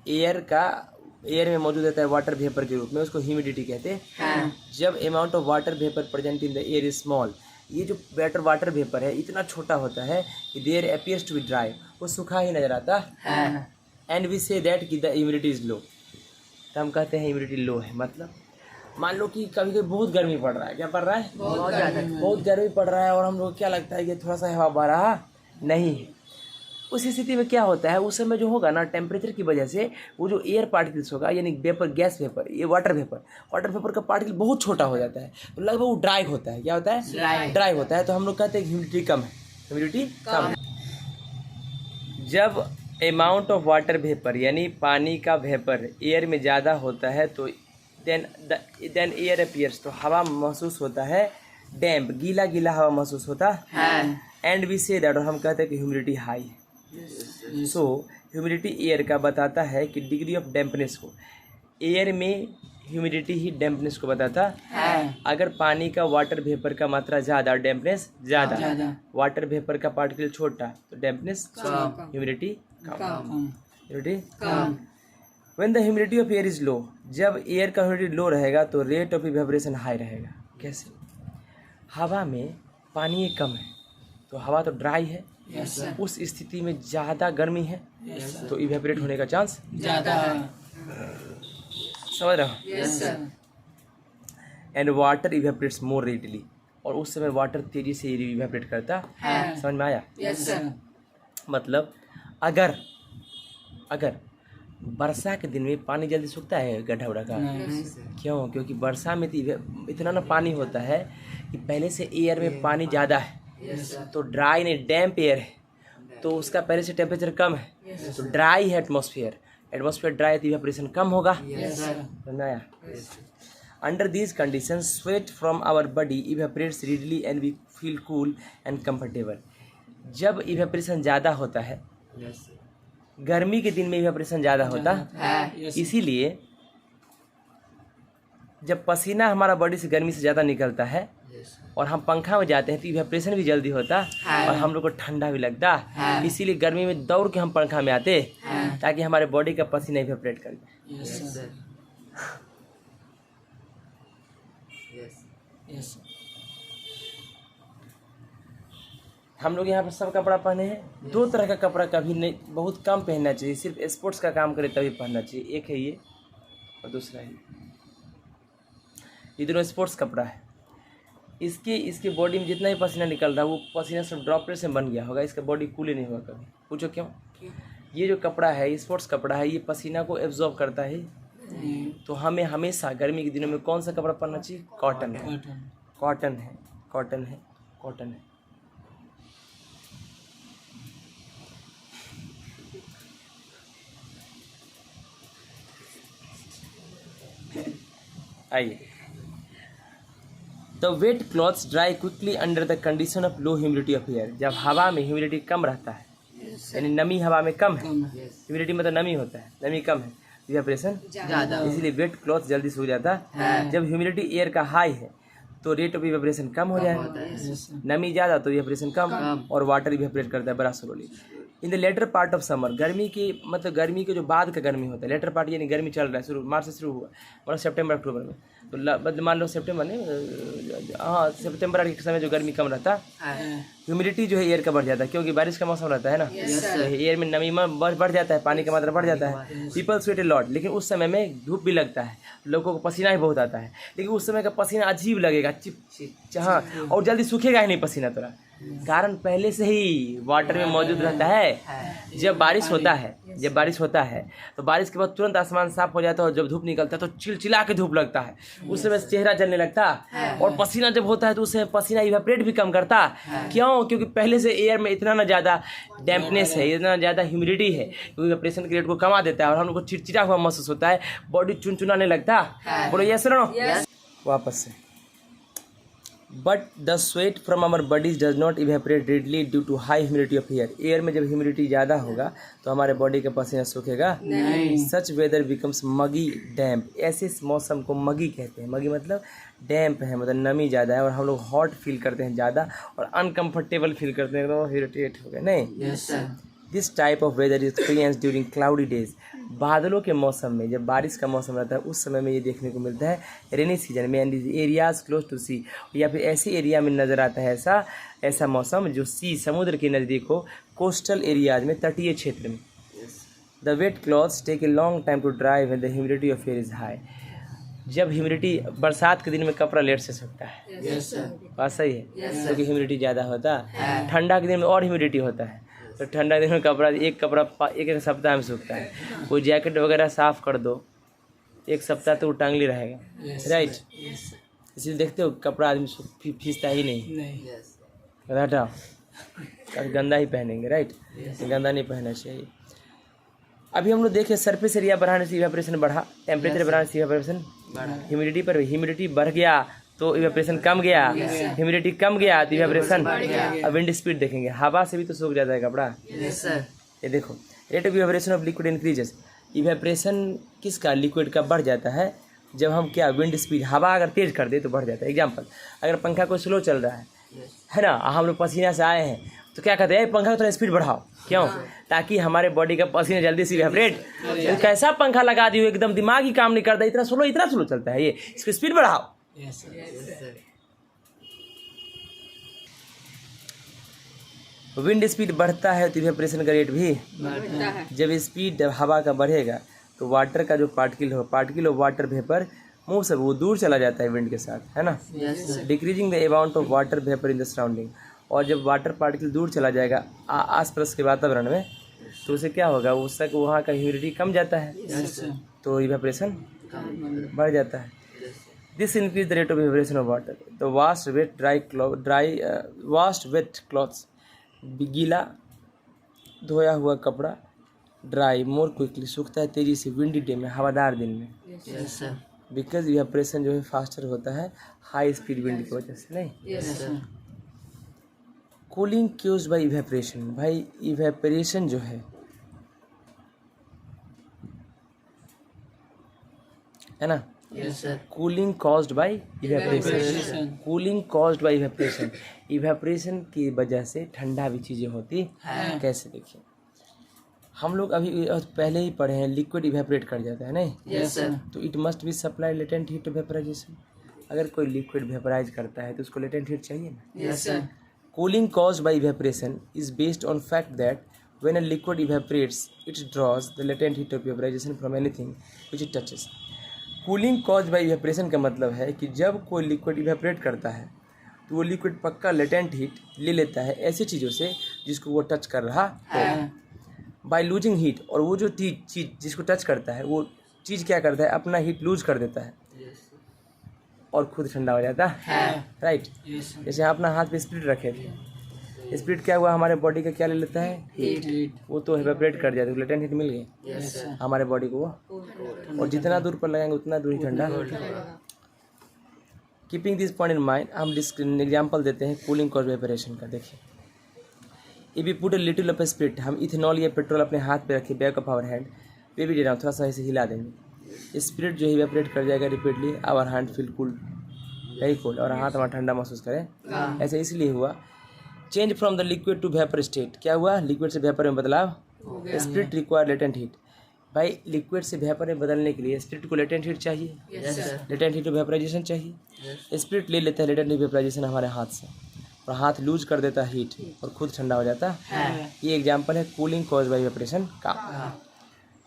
एयर में मौजूद रहता है वाटर वेपर के रूप में, उसको ह्यूमिडिटी कहते हैं। जब amount of water vapour present in the air is small, ये जो वाटर वेपर है इतना छोटा होता है कि there appears to be dry, वो सूखा ही नजर आता है। एंड वी से दैट कि द ह्यूमिडिटी इज लो, तो हम कहते हैं ह्यूमिडिटी लो है। मतलब मान लो कि कभी कभी बहुत गर्मी पड़ रहा है, क्या पड़ रहा है, बहुत गर्मी पड़ रहा है, और हम लोग क्या लगता है कि थोड़ा सा हवा बह रहा नहीं है। उस स्थिति में क्या होता है, उस समय जो होगा ना टेम्परेचर की वजह से वो जो एयर पार्टिकल्स होगा, यानी वेपर, गैस वेपर, ये वाटर वेपर का पार्टिकल बहुत छोटा हो जाता है, तो लगभग वो ड्राई होता है। क्या होता है, ड्राई होता है। तो हम लोग कहते हैं ह्यूमिडिटी कम है, ह्यूमिडिटी कम है। जब अमाउंट ऑफ वाटर वेपर यानी पानी का वेपर एयर में ज़्यादा होता है तो देन एयर अपीयर्स, तो हवा महसूस होता है डैम्प, गीला गीला हवा महसूस होता है। एंड वी से दैट, और हम कहते हैं कि ह्यूमिडिटी हाई है। सो ह्यूमिडिटी एयर का बताता है कि डिग्री ऑफ डैम्पनेस को, एयर में ह्यूमिडिटी ही डैम्पनेस को बताता है। अगर पानी का वाटर वेपर का मात्रा ज़्यादा और डैम्पनेस ज़्यादा, वाटर वेपर का पार्टिकल छोटा तो dampness, humidity come, humidity come. When the humidity of air is low, जब एयर का ह्यूमिडिटी लो रहेगा तो रेट ऑफ इवेपोरेशन हाई रहेगा। कैसे, हवा में पानी कम है तो हवा तो ड्राई है, उस स्थिति में ज़्यादा गर्मी है, तो इवेपोरेट होने का चांस ज़्यादा है। समझ रहे हो। And water evaporates more readily, और उस समय वाटर तेजी से इवेपोरेट करता है। समझ में आया। मतलब अगर वर्षा के दिन में पानी जल्दी सूखता है गड्ढा उड़ा का, क्यों, क्योंकि वर्षा में इतना ना पानी होता है कि पहले से एयर में पानी ज़्यादा है, तो ड्राई नहीं डैम्प एयर है, तो उसका पहले से टेम्परेचर कम है, तो ड्राई है एटमॉस्फेयर ड्राई है तो इवेपोरेशन कम होगा। नया under these conditions sweat from our body evaporates readily and we feel cool and comfortable. जब इवेपरेशन ज़्यादा होता है, गर्मी के दिन में इवेपरेशन ज़्यादा होता है, इसीलिए जब पसीना हमारा बॉडी से गर्मी से ज़्यादा निकलता है और हम पंखा में जाते हैं तो इवेपरेशन भी जल्दी होता और हम लोग को ठंडा भी लगता। इसीलिए गर्मी में दौड़ के हम पंखा में आते ताकि हमारे बॉडी का पसीना इवेपरेट कर जाए। हम लोग यहाँ पर सब कपड़ा पहने हैं। दो तरह का कपड़ा कभी नहीं, बहुत कम पहनना चाहिए, सिर्फ स्पोर्ट्स का काम करे तभी पहनना चाहिए। एक है ये और दूसरा है ये दोनों स्पोर्ट्स कपड़ा है। इसके बॉडी में जितना ही पसीना निकल रहा है वो पसीना सब ड्रॉपलेट से बन गया होगा, इसका बॉडी कूल ही नहीं हुआ कभी। पूछो क्यों? ये जो कपड़ा है, ये स्पोर्ट्स कपड़ा है, ये पसीना को एब्जॉर्ब करता है। तो हमें हमेशा गर्मी के दिनों में कौन सा कपड़ा पहनना चाहिए? कॉटन है, कॉटन है, कॉटन है, कॉटन है। आइए, the wet clothes dry quickly under the condition of low humidity of air. जब हवा में ह्यूमिडिटी कम रहता है, यानी नमी हवा में कम है, ह्यूमिडिटी मतलब नमी होता है, नमी कम है, इवेपोरेशन ज़्यादा, इसलिए वेट क्लॉथ जल्दी सूख जाता है। जब ह्यूमिडिटी एयर का हाई है तो रेट ऑफ इवेपोरेशन कम हो जाए, नमी ज़्यादा तो इवेपोरेशन कम और वाटर इवेपोरेट करता है बड़ा slowly. In the latter part of summer, गर्मी की मतलब गर्मी के जो बाद का गर्मी होता है, लेटर पार्ट यानी गर्मी चल रहा है, शुरू मार्च से शुरू हुआ मतलब सितंबर अक्टूबर में, तो मान लो सितंबर नहीं, हाँ सितंबर के समय जो गर्मी कम रहता है, ह्यूमिडिटी जो है एयर का बढ़ जाता है क्योंकि बारिश का मौसम रहता है ना, तो एयर में नमी बढ़ जाता है, पानी का मात्रा बढ़ जाता है। पीपल स्वेट ए लॉट, लेकिन उस समय में धूप भी लगता है, लोगों को पसीना भी बहुत आता है, लेकिन उस समय का पसीना अजीब लगेगा, चिप हाँ, और जल्दी सूखेगा ही नहीं पसीना तोरा, कारण पहले से ही वाटर में मौजूद रहता है। जब बारिश होता है तो बारिश के बाद तुरंत आसमान साफ हो जाता है और जब धूप निकलता है तो चिलचिला के धूप लगता है, उस समय चेहरा जलने लगता है। और पसीना जब होता है तो उससे पसीना इवेपोरेट भी कम करता। क्यों? क्योंकि पहले से एयर में इतना ना ज़्यादा डैम्पनेस है, इतना ज़्यादा ह्यूमिडिटी है, इवेपोरेशन के रेट को कमा देता है और हम लोग को चिड़चिड़ा हुआ महसूस होता है, बॉडी चुनचुनाने लगता। बोलो यस नो। वापस से, but the sweat from our bodies does not evaporate readily due to high humidity of air. Air में जब ह्यूमिडिटी ज़्यादा होगा तो हमारे बॉडी का पसीना सूखेगा नहीं। सच वेदर बिकम्स मगी डैम्प, ऐसे मौसम को मगी कहते हैं। मगी मतलब डैम्प है, मतलब नमी ज़्यादा है और हम लोग हॉट फील करते हैं ज़्यादा और अनकम्फर्टेबल फील करते हैं, एकदम इरिटेट हो गए नहीं। This type of weather is experience during cloudy days. बादलों के मौसम में, जब बारिश का मौसम रहता है उस समय में ये देखने को मिलता है। रेनी सीजन में एंड एरियाज क्लोज टू सी, या फिर ऐसी एरिया में नज़र आता है ऐसा मौसम जो सी समुद्र के नज़दीक हो, कोस्टल एरियाज में, तटीय क्षेत्र में। The wet clothes take a long time to dry when the humidity of air is high. जब ह्यूमिडिटी, बरसात के दिन में कपड़ा लेट से सूखता है, बात सही है, क्योंकि ह्यूमिडिटी ज़्यादा होता है। ठंडा के दिन में और ह्यूमिडिटी होता है तो ठंडा दिन में कपड़ा एक एक सप्ताह में सूखता है। कोई जैकेट वगैरह साफ़ कर दो, एक सप्ताह तो वो टांगली रहेगा, राइट। इसलिए देखते हो कपड़ा आदमी फीसता ही नहीं, हटाओ, गंदा ही पहनेंगे, राइट, गंदा नहीं पहनना चाहिए। अभी हम लोग देखें सरफेस एरिया बढ़ाने से इवेपोरेशन बढ़ा, टेम्परेचर बढ़ाने से इवेपोरेशन बढ़ा, ह्यूमिडिटी बढ़ गया तो इवेपोरेशन कम गया, ह्यूमिडिटी कम गया तो इवेपोरेशन। अब विंड स्पीड देखेंगे, हवा से भी तो सूख जाता है कपड़ा। ये देखो, rate of evaporation of liquid increases. Evaporation किसका? लिक्विड का बढ़ जाता है जब हम क्या, विंड स्पीड, हवा अगर तेज कर दे तो बढ़ जाता है। एग्जाम्पल, अगर पंखा कोई स्लो चल रहा है ना, हम लोग पसीना से आए हैं तो क्या कहते हैं, पंखा का थोड़ा स्पीड बढ़ाओ। क्यों? ताकि हमारे बॉडी का पसीना जल्दी से इवेपोरेट। कैसा पंखा लगा दियो, एकदम दिमाग ही काम नहीं करता, इतना स्लो चलता है ये, इसकी स्पीड बढ़ाओ। विंड स्पीड बढ़ता है तो इवेपोरेशन का रेट भी बढ़ता है। जब स्पीड हवा का बढ़ेगा तो वाटर का जो पार्टिकल ऑफ वाटर वेपर मुंह से वो दूर चला जाता है विंड के साथ, है ना, decreasing the amount of water vapour in the surrounding. और जब वाटर पार्टिकल दूर चला जाएगा आस पास के वातावरण में तो उसे क्या होगा, उससे वहाँ का ह्यूमिडिटी कम जाता है तो इवेपोरेशन बढ़ जाता है। This increase the rate of evaporation of water. The washed wet clothes, गीला धोया हुआ कपड़ा, ड्राई मोर क्विकली, सूखता है तेजी से, विंडी डे में, हवादार दिन में, बिकॉज इवेपोरेशन जो है फास्टर होता है हाई स्पीड विंड की वजह से, नहीं। Cooling caused by evaporation. भाई इवेपरेशन जो है ना, Yes, sir. Cooling caused by evaporation. Cooling caused by evaporation, evaporation की वजह से ठंडा भी चीज़ें होती हैं। कैसे देखिए, हम लोग अभी पहले ही पढ़े हैं लिक्विड इवेपरेट कर जाता है नहीं, Yes, sir. तो it must be supply latent heat vaporisation. अगर कोई लिक्विड वेपराइज करता है तो उसको लेटेंट हीट चाहिए ना। Yes, sir. Cooling caused by evaporation is based on fact that when a liquid evaporates, it draws the latent heat of vaporization from anything which it touches. Cooling caused by evaporation का मतलब है कि जब कोई liquid evaporate करता है तो वो लिक्विड पक्का लेटेंट हीट ले लेता है ऐसी चीज़ों से जिसको वो टच कर रहा हो। बाय लूजिंग हीट, और वो जो चीज़ जिसको टच करता है वो चीज़ क्या करता है, अपना हीट लूज कर देता है और खुद ठंडा हो जाता है। राइट। जैसे हम अपना हाथ पे स्पिरिट रखे थे, स्पिरिट क्या हुआ, हमारे बॉडी का क्या ले लेता है, हीट। वो तो इवेपरेट कर जाता है, लेटेंट हीट मिल गई Yes, sir. हमारे बॉडी को वो, और जितना दूर पर लगाएंगे उतना दूर ही ठंडा। Keeping this point in mind, हम एग्जाम्पल देते हैं कूलिंग कॉज वेपरेशन का। देखिए, if you put a little of spirit, हम इथेनॉल या पेट्रोल अपने हाथ पे रखे बैक ऑफ आवर हैंड पे भी दे रहा हूँ, थोड़ा सा ऐसे हिला देंगे, स्पिरिट जो है इवेपरेट कर जाएगा repeatedly, our hand feel cool, very cool, और हाथ हमारा ठंडा महसूस करें। ऐसे इसलिए हुआ। Change from the liquid to vapour state, क्या हुआ, लिक्विड से वेपर में बदलाव। स्पिरिट रिक्वायर लेटेंट हीट, भाई लिक्विड से वेपर में बदलने के लिए स्पिरिट को लेटेंट हीट चाहिए। Yes, sir. Latent heat vaporisation चाहिए। स्पिरिट ले लेता है लेटेंट हीट वेपराइजेशन हमारे हाथ से, और हाथ लूज कर देता है हीट और खुद ठंडा हो जाता है। ये एग्जांपल है कूलिंग कॉज बाय वेपरेशन का।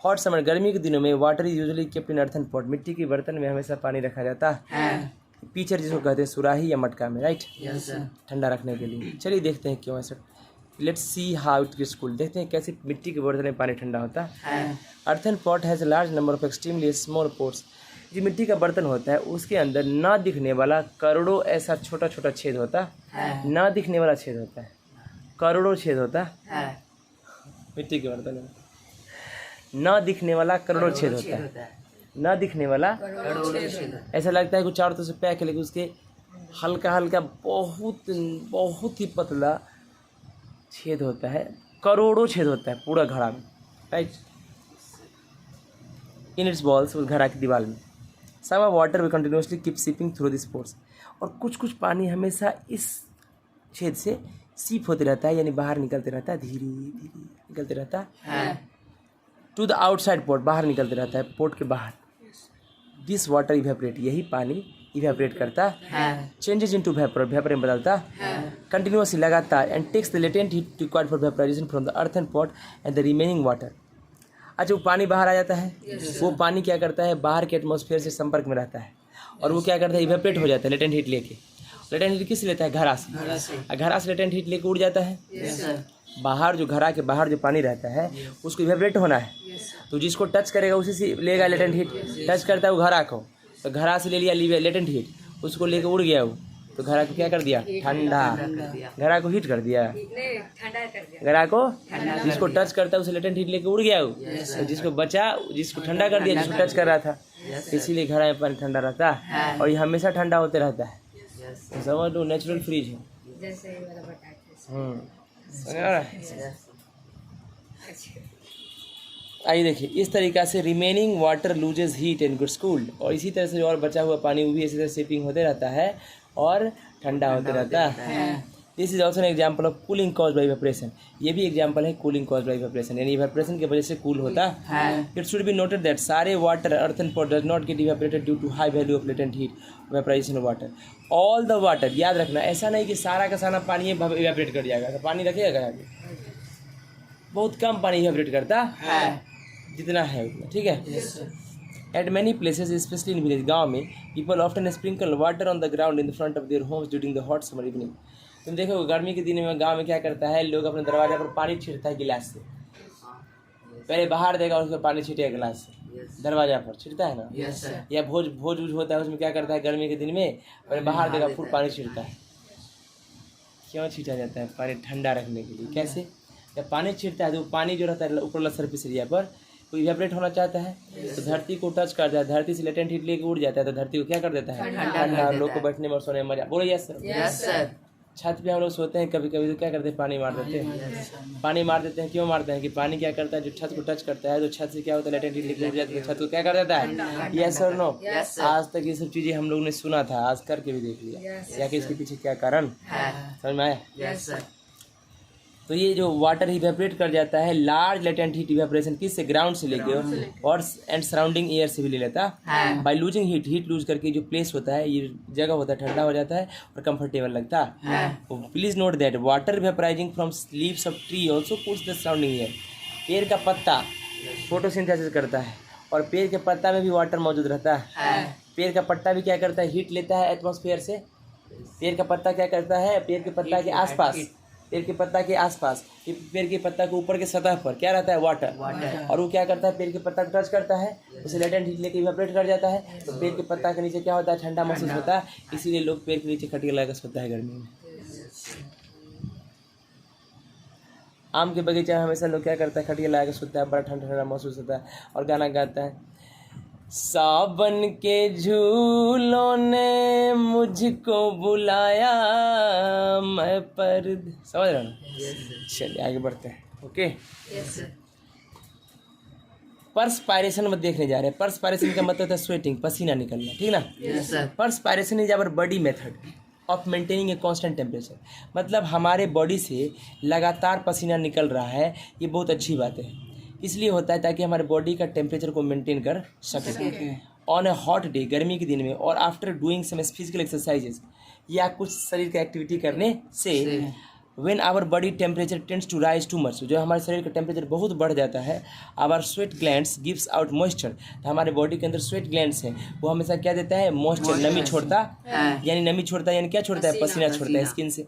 हॉट समर, गर्मी के दिनों में water is usually kept in earthen pot, मिट्टी के बर्तन में हमेशा पानी रखा जाता है, पीचर जिसको कहते हैं सुराही या मटका में, राइट, Yes, sir. ठंडा रखने के लिए। चलिए देखते हैं क्यों ऐसा। Let's see how it gets cooled, देखते हैं कैसे मिट्टी के बर्तन में पानी ठंडा होता है। Earthen pot has large number of extremely small ports, जो मिट्टी का बर्तन होता है उसके अंदर ना दिखने वाला करोड़ों ऐसा छोटा छोटा छेद होता है, ना दिखने वाला छेद होता है, करोड़ों छेद होता है मिट्टी के बर्तन में, ना दिखने वाला करोड़ों छेद होता है, ना दिखने वाला ऐसा लगता है कुछ चारों तरफ से पैक है, लेकिन उसके हल्का हल्का बहुत बहुत ही पतला छेद होता है, करोड़ों छेद होता है पूरा घड़ा में, राइट, इन इट्स बॉल्स, उस घड़ा की दीवार में। Some water we continuously keep seeping through this pores, और कुछ कुछ पानी हमेशा इस छेद से सीप होते रहता है, यानी बाहर निकलते रहता है, धीरे धीरे निकलते रहता है टू द आउटसाइड पोर्ट, बाहर निकलते रहता है पोर्ट के बाहर। दिस वाटर इवेपरेट, यही पानी इवेपरेट करता है, चेंजेस इनटू वेपर, वेपर में बदलता कंटिन्यूसली लगातार, and takes the latent heat required for vaporisation from the earthen pot and the remaining water. अच्छा, वो पानी बाहर आ जाता है, वो पानी क्या करता है, बाहर के एटमॉस्फेयर से संपर्क में रहता है, और वो क्या करता है, इवेपरेट हो जाता है लेटेंट हीट लेके। लेटेंट हीट किस लेता है, घड़ा से, घड़ा से लेटेंट हीट लेके उड़ जाता है। बाहर जो घड़ा के बाहर जो पानी रहता है उसको इवेपरेट होना है, तो जिसको टच करेगा उसी से लेगा लेटेंट हीट। टच करता है वो घड़ा को, तो घड़ा से ले लिया लेटेंट हीट, उसको लेके उड़ गया वो, तो घड़ा को क्या कर दिया, ठंडा, घड़ा को हीट कर दिया, घड़ा को, जिसको टच करता है उसे लेटेंट हीट लेके उड़ गया वो, तो जिसको बचा, जिसको ठंडा कर दिया, जिसको टच कर रहा था, इसीलिए घड़ा में पानी ठंडा रहता है, और ये हमेशा ठंडा होते रहता है। समझ लो, नेचुरल फ्रीज है। आइए देखिए, इस तरीक़ा से remaining water loses heat and gets cooled, और इसी तरह से और बचा हुआ पानी वो भी इसी तरह सेपिंग होते रहता है और ठंडा होते रहता है। This is also an example of cooling cause by evaporation, ये भी एग्जाम्पल है कूलिंग कॉज बाई इवेपरेशन, यानी इवेपरेशन की वजह से कूल होता है। It should be noted that सारे water earthen pot does not get evaporated due to high value of latent heat vaporisation of water. All the water, याद रखना, ऐसा नहीं कि सारा का सारा पानी इवेपरेट कर जाएगा, तो पानी रखेगा क्या, बहुत कम पानी इवेपरेट करता है, जितना है उतना, ठीक है। Eight many places specially in village, गाँव में people often sprinkle water on the ground in the front of their homes during the hot summer evening. तुम देखो गर्मी के दिन में गांव में क्या करता है, लोग अपने दरवाजे पर पानी छिड़ता है गिलास से, पहले बाहर देगा उसको पानी छीटेगा गिलास से, दरवाजा पर छिड़ता है ना। या भोज होता है, उसमें क्या करता है गर्मी के दिन में, पहले बाहर देगा फिर पानी छिड़ता है। क्यों छीटा जाता है, पानी ठंडा रखने के लिए। कैसे, जब पानी छिड़ता है तो पानी जो रहता है ऊपर सरफेस एरिया पर वो इवेपरेट होना चाहता है, तो धरती को टच करता है, धरती से लेटेंट हीट लेके उड़ जाता है, तो धरती को क्या कर देता है, ठंडा, लोग को बैठने में और सोने में मजा। बोलो यस सर। छत पे हम लोग सोते हैं कभी कभी तो क्या करते हैं, पानी मार देते हैं। पानी मार देते हैं, क्यों मारते हैं कि पानी क्या करता है, जो छत को टच करता है तो छत से क्या होता है, लेटेंट हीट लिक्विड जाता है, छत को क्या कर देता है, यस और नो। आज तक ये सब चीजें हम लोग ने सुना था, आज करके भी देख लिया या कि इसके पीछे क्या कारण समझ में आया। Yes sir. तो ये जो वाटर इवेपोरेट कर जाता है, लार्ज लेटेंट हीट इवेपोरेशन किससे, ग्राउंड से लेके और एंड सराउंडिंग एयर से भी ले लेता है। बाय लूजिंग हीट लूज करके जो प्लेस होता है, ये जगह होता है, ठंडा हो जाता है और कंफर्टेबल लगता है। Please note that water वेपराइजिंग from leaves of tree also cools the surrounding air. पेड़ का पत्ता फोटोसिंथेसिस करता है और पेड़ के पत्ता में भी वाटर मौजूद रहता है। पेड़ का पत्ता भी क्या करता है, हीट लेता है एटमॉस्फेयर से। पेड़ का पत्ता क्या करता है, पेड़ के पत्ता के आसपास, पेड़ के पत्ता के आसपास, पेड़ के पत्ता के ऊपर के सतह पर क्या रहता है, वाटर। और वो क्या करता है, पेड़ के पत्ता को टच करता है, उसे लेटेंट हीट लेके इवेपोरेट कर जाता है। तो पेड़ के पत्ता के नीचे क्या होता है, ठंडा महसूस होता है, इसीलिए लोग पेड़ के नीचे खटिया लगा सोता है गर्मी में। आम के बगीचे में हमेशा लोग क्या करता है, खटिया लगा के सोता है, बड़ा ठंडा ठंडा महसूस होता है और गाना गाता है, सावन के झूलों ने मुझको बुलाया, मैं पर समझ रहा ना। चलिए आगे बढ़ते हैं। ओके, परस्पायरेशन में देखने जा रहे हैं। परस्पायरेशन का मतलब होता है स्वेटिंग, पसीना निकलना, ठीक ना। Perspiration is our body method of maintaining a constant temperature. मतलब हमारे बॉडी से लगातार पसीना निकल रहा है, ये बहुत अच्छी बात है। इसलिए होता है ताकि हमारे बॉडी का टेम्परेचर को मेंटेन कर सके ऑन ए हॉट डे, गर्मी के दिन में, और after doing some physical exercises, या कुछ शरीर का एक्टिविटी करने से। When our body temperature tends to rise too much, जो हमारे शरीर का टेम्परेचर बहुत बढ़ जाता है, our sweat glands gives out moisture. तो हमारे बॉडी के अंदर स्वेट ग्लैंड्स हैं, वो हमेशा क्या देता है, मॉइस्चर, नमी छोड़ता, यानी नमी छोड़ता है, यानी क्या छोड़ता है, पसीना छोड़ता है स्किन से।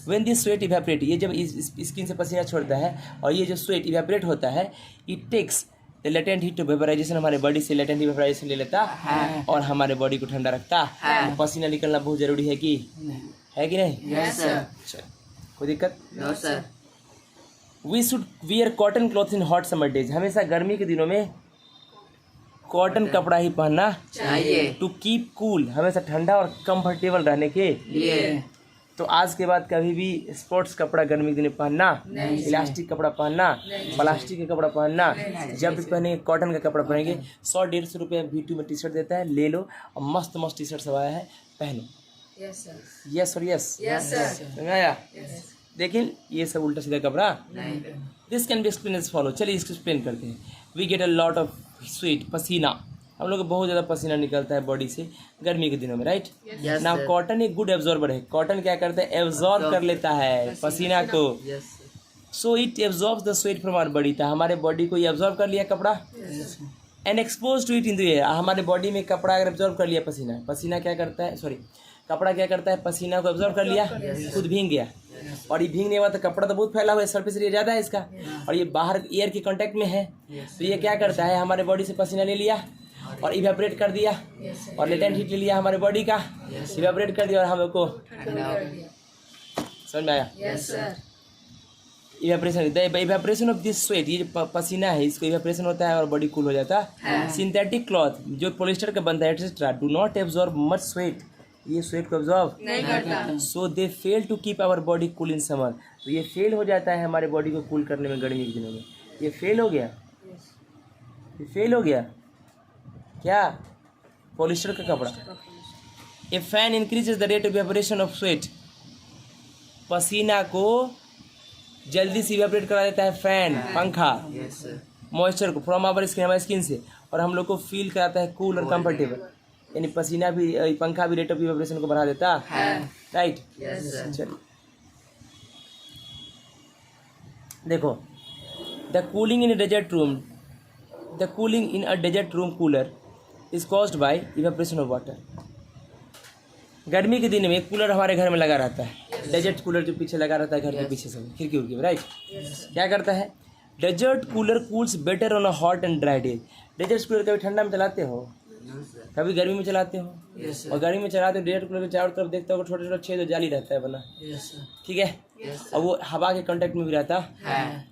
When this sweat evaporate, ये जब इस स्किन से पसीना छोड़ता है और ये जो स्वेट इवेपोरेट होता है, it takes the latent heat to vaporisation, हमारे बॉडी से लेटेंट वेपराइजेशन ले लेता है और हमारे बॉडी को ठंडा रखता है। तो पसीना निकलना बहुत जरूरी है कि नहीं? Yes sir. चल, कोई दिक्कत? No sir. We should wear cotton cloth in hot summer days. हमेशा गर्मी के दिनों में कॉटन कपड़ा ही पहनना चाहिए, टू कीप कूल, हमेशा ठंडा और कंफर्टेबल रहने के लिए। तो आज के बाद कभी भी स्पोर्ट्स कपड़ा गर्मी के दिन में पहनना, इलास्टिक कपड़ा पहनना, प्लास्टिक का कपड़ा पहनना, जब भी पहनेंगे कॉटन का कपड़ा पहनेंगे। 100-150 रुपये V2 में टी शर्ट देता है, ले लो, और मस्त मस्त टी शर्ट सब आया है, पहनो। यस और यस, समझाया। लेकिन ये सब उल्टा सीधा कपड़ा, this can be explain as follow. चलिए इसको एक्सप्लेन करते हैं। We get a lot of sweat, पसीना, हम लोग को बहुत ज़्यादा पसीना निकलता है बॉडी से गर्मी के दिनों में, राइट। नाउ कॉटन एक गुड एब्जॉर्बर है। कॉटन क्या करता है, एब्जॉर्ब कर लेता है पसीना को। So it absorbs the sweat from our body, था हमारे बॉडी को ये एब्जॉर्ब कर लिया कपड़ा, and expose to it in the air. हमारे बॉडी में कपड़ा अगर एब्जॉर्ब कर लिया पसीना, पसीना क्या करता है, सॉरी, कपड़ा क्या करता है, पसीना को एब्जॉर्ब कर लिया, खुद भीग गया, और ये भीगने के बाद तो कपड़ा तो बहुत फैला हुआ है, सरफेस एरिया ज़्यादा है इसका, और ये बाहर एयर के कांटेक्ट में है, तो ये क्या करता है, हमारे बॉडी से पसीना ले लिया और इवेपोरेट कर दिया, और लेटेंट हीट ले लिया हमारे बॉडी का, इवेपोरेट कर दिया और हम लोग को समझ में आया। इवेपोरेशन ऑफ दिस स्वेट, ये जो पसीना है इसको इवेपोरेशन होता है और बॉडी कूल हो जाता है। सिंथेटिक क्लॉथ जो पॉलिस्टर का बनता है etcetera do not absorb much sweat, ये स्वेट को एब्जॉर्ब नहीं करता, so they fail to keep our body cool in summer. तो ये फेल हो जाता है हमारे बॉडी को कूल करने में गर्मी के दिनों में। ये फेल हो गया, ये फेल हो गया क्या, पॉलिस्टर का कपड़ा। ए fan increases the rate of evaporation of sweat, पसीना को जल्दी से इवेपोरेट करा देता है फैन, पंखा, मॉइस्चर को फ्रॉम आवर स्किन, हमारे स्किन से, और हम लोग को फील कराता है कूल और कंफर्टेबल। यानी पसीना भी, पंखा भी रेट ऑफ इवेपोरेशन को बढ़ा देता है, राइट। चलिए देखो, the cooling in desert room, the cooling in a desert room cooler is caused by evaporation of water. गर्मी के दिन में कूलर हमारे घर में लगा रहता है, डेजर्ट कूलर जो पीछे लगा रहता है घर के पीछे सब खिड़की उड़की में, राइट। क्या करता है, desert cooler cools better on a hot and dry day. Desert cooler कभी ठंडा में चलाते हो, कभी गर्मी में चलाते हो, और गर्मी में चलाते हो डेजर्ट कूलर के चारों तरफ देखते हो छोटे छोटे छेद जाली रहता है बना, ठीक है, और वो हवा के कांटेक्ट में भी रहता है।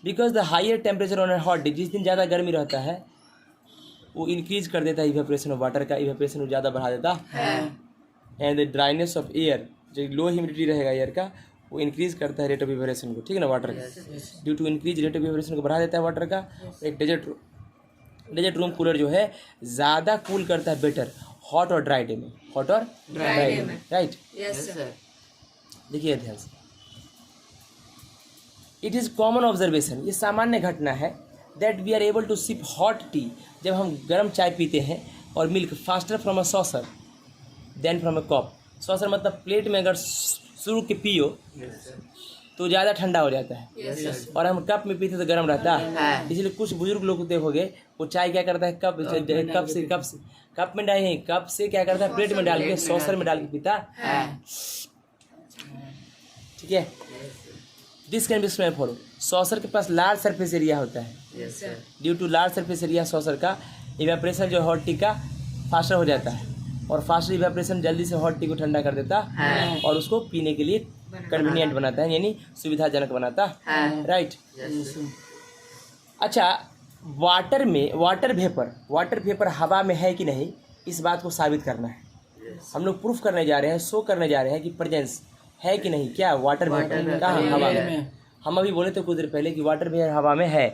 Because the higher temperature on a hot day, जिस दिन ज़्यादा गर्मी रहता है वो इंक्रीज कर देता है इवेपोरेशन ऑफ वाटर का, इवेपोरेशन ज़्यादा बढ़ा देता है, and the dryness of air जो लो ह्यूमिडिटी रहेगा एयर का वो इंक्रीज करता है रेट ऑफ इवेपोरेशन को, ठीक है ना, वाटर का। Due to increase rate of evaporation को बढ़ा देता है वाटर का। एक डेजर्ट रूम कूलर जो है ज़्यादा कूल करता है बेटर हॉट और ड्राई डे में, हॉट और ड्राई डे में, राइट। Yes sir. देखिए ध्यान से, इट इज़ कॉमन ऑब्जर्वेशन, ये सामान्य घटना है, that we are able to sip hot tea, जब हम गर्म चाय पीते हैं, और milk faster from a saucer than from a cup. Saucer मतलब प्लेट में अगर शुरू के पियो तो ज़्यादा ठंडा हो जाता है, और हम कप में पीते तो गर्म रहता है। इसलिए कुछ बुजुर्ग लोग देखोगे वो चाय क्या करता है, कप में डाले, कप से क्या करता है, प्लेट में डाल के सॉसर में डाल के पीता, ठीक है। This can be explain follow, saucer के पास लार्ज सरफेस एरिया होता है, due to large surface area saucer का इवेपोरेशन जो हॉट टी का फास्टर हो जाता है, और फास्टर इवेपोरेशन जल्दी से हॉट टी को ठंडा कर देता है और उसको पीने के लिए कन्वीनियंट बनाता है, यानी सुविधाजनक बनाता है, राइट। अच्छा, वाटर वेपर हवा में है कि नहीं, इस बात को साबित करना है। हम लोग प्रूफ करने जा रहे हैं, शो करने जा रहे हैं कि प्रेजेंस है कि नहीं, क्या वाटर वेपर कहाँ, हवा में। हम अभी बोले थे कुछ देर पहले कि वाटर वेपर हवा में है,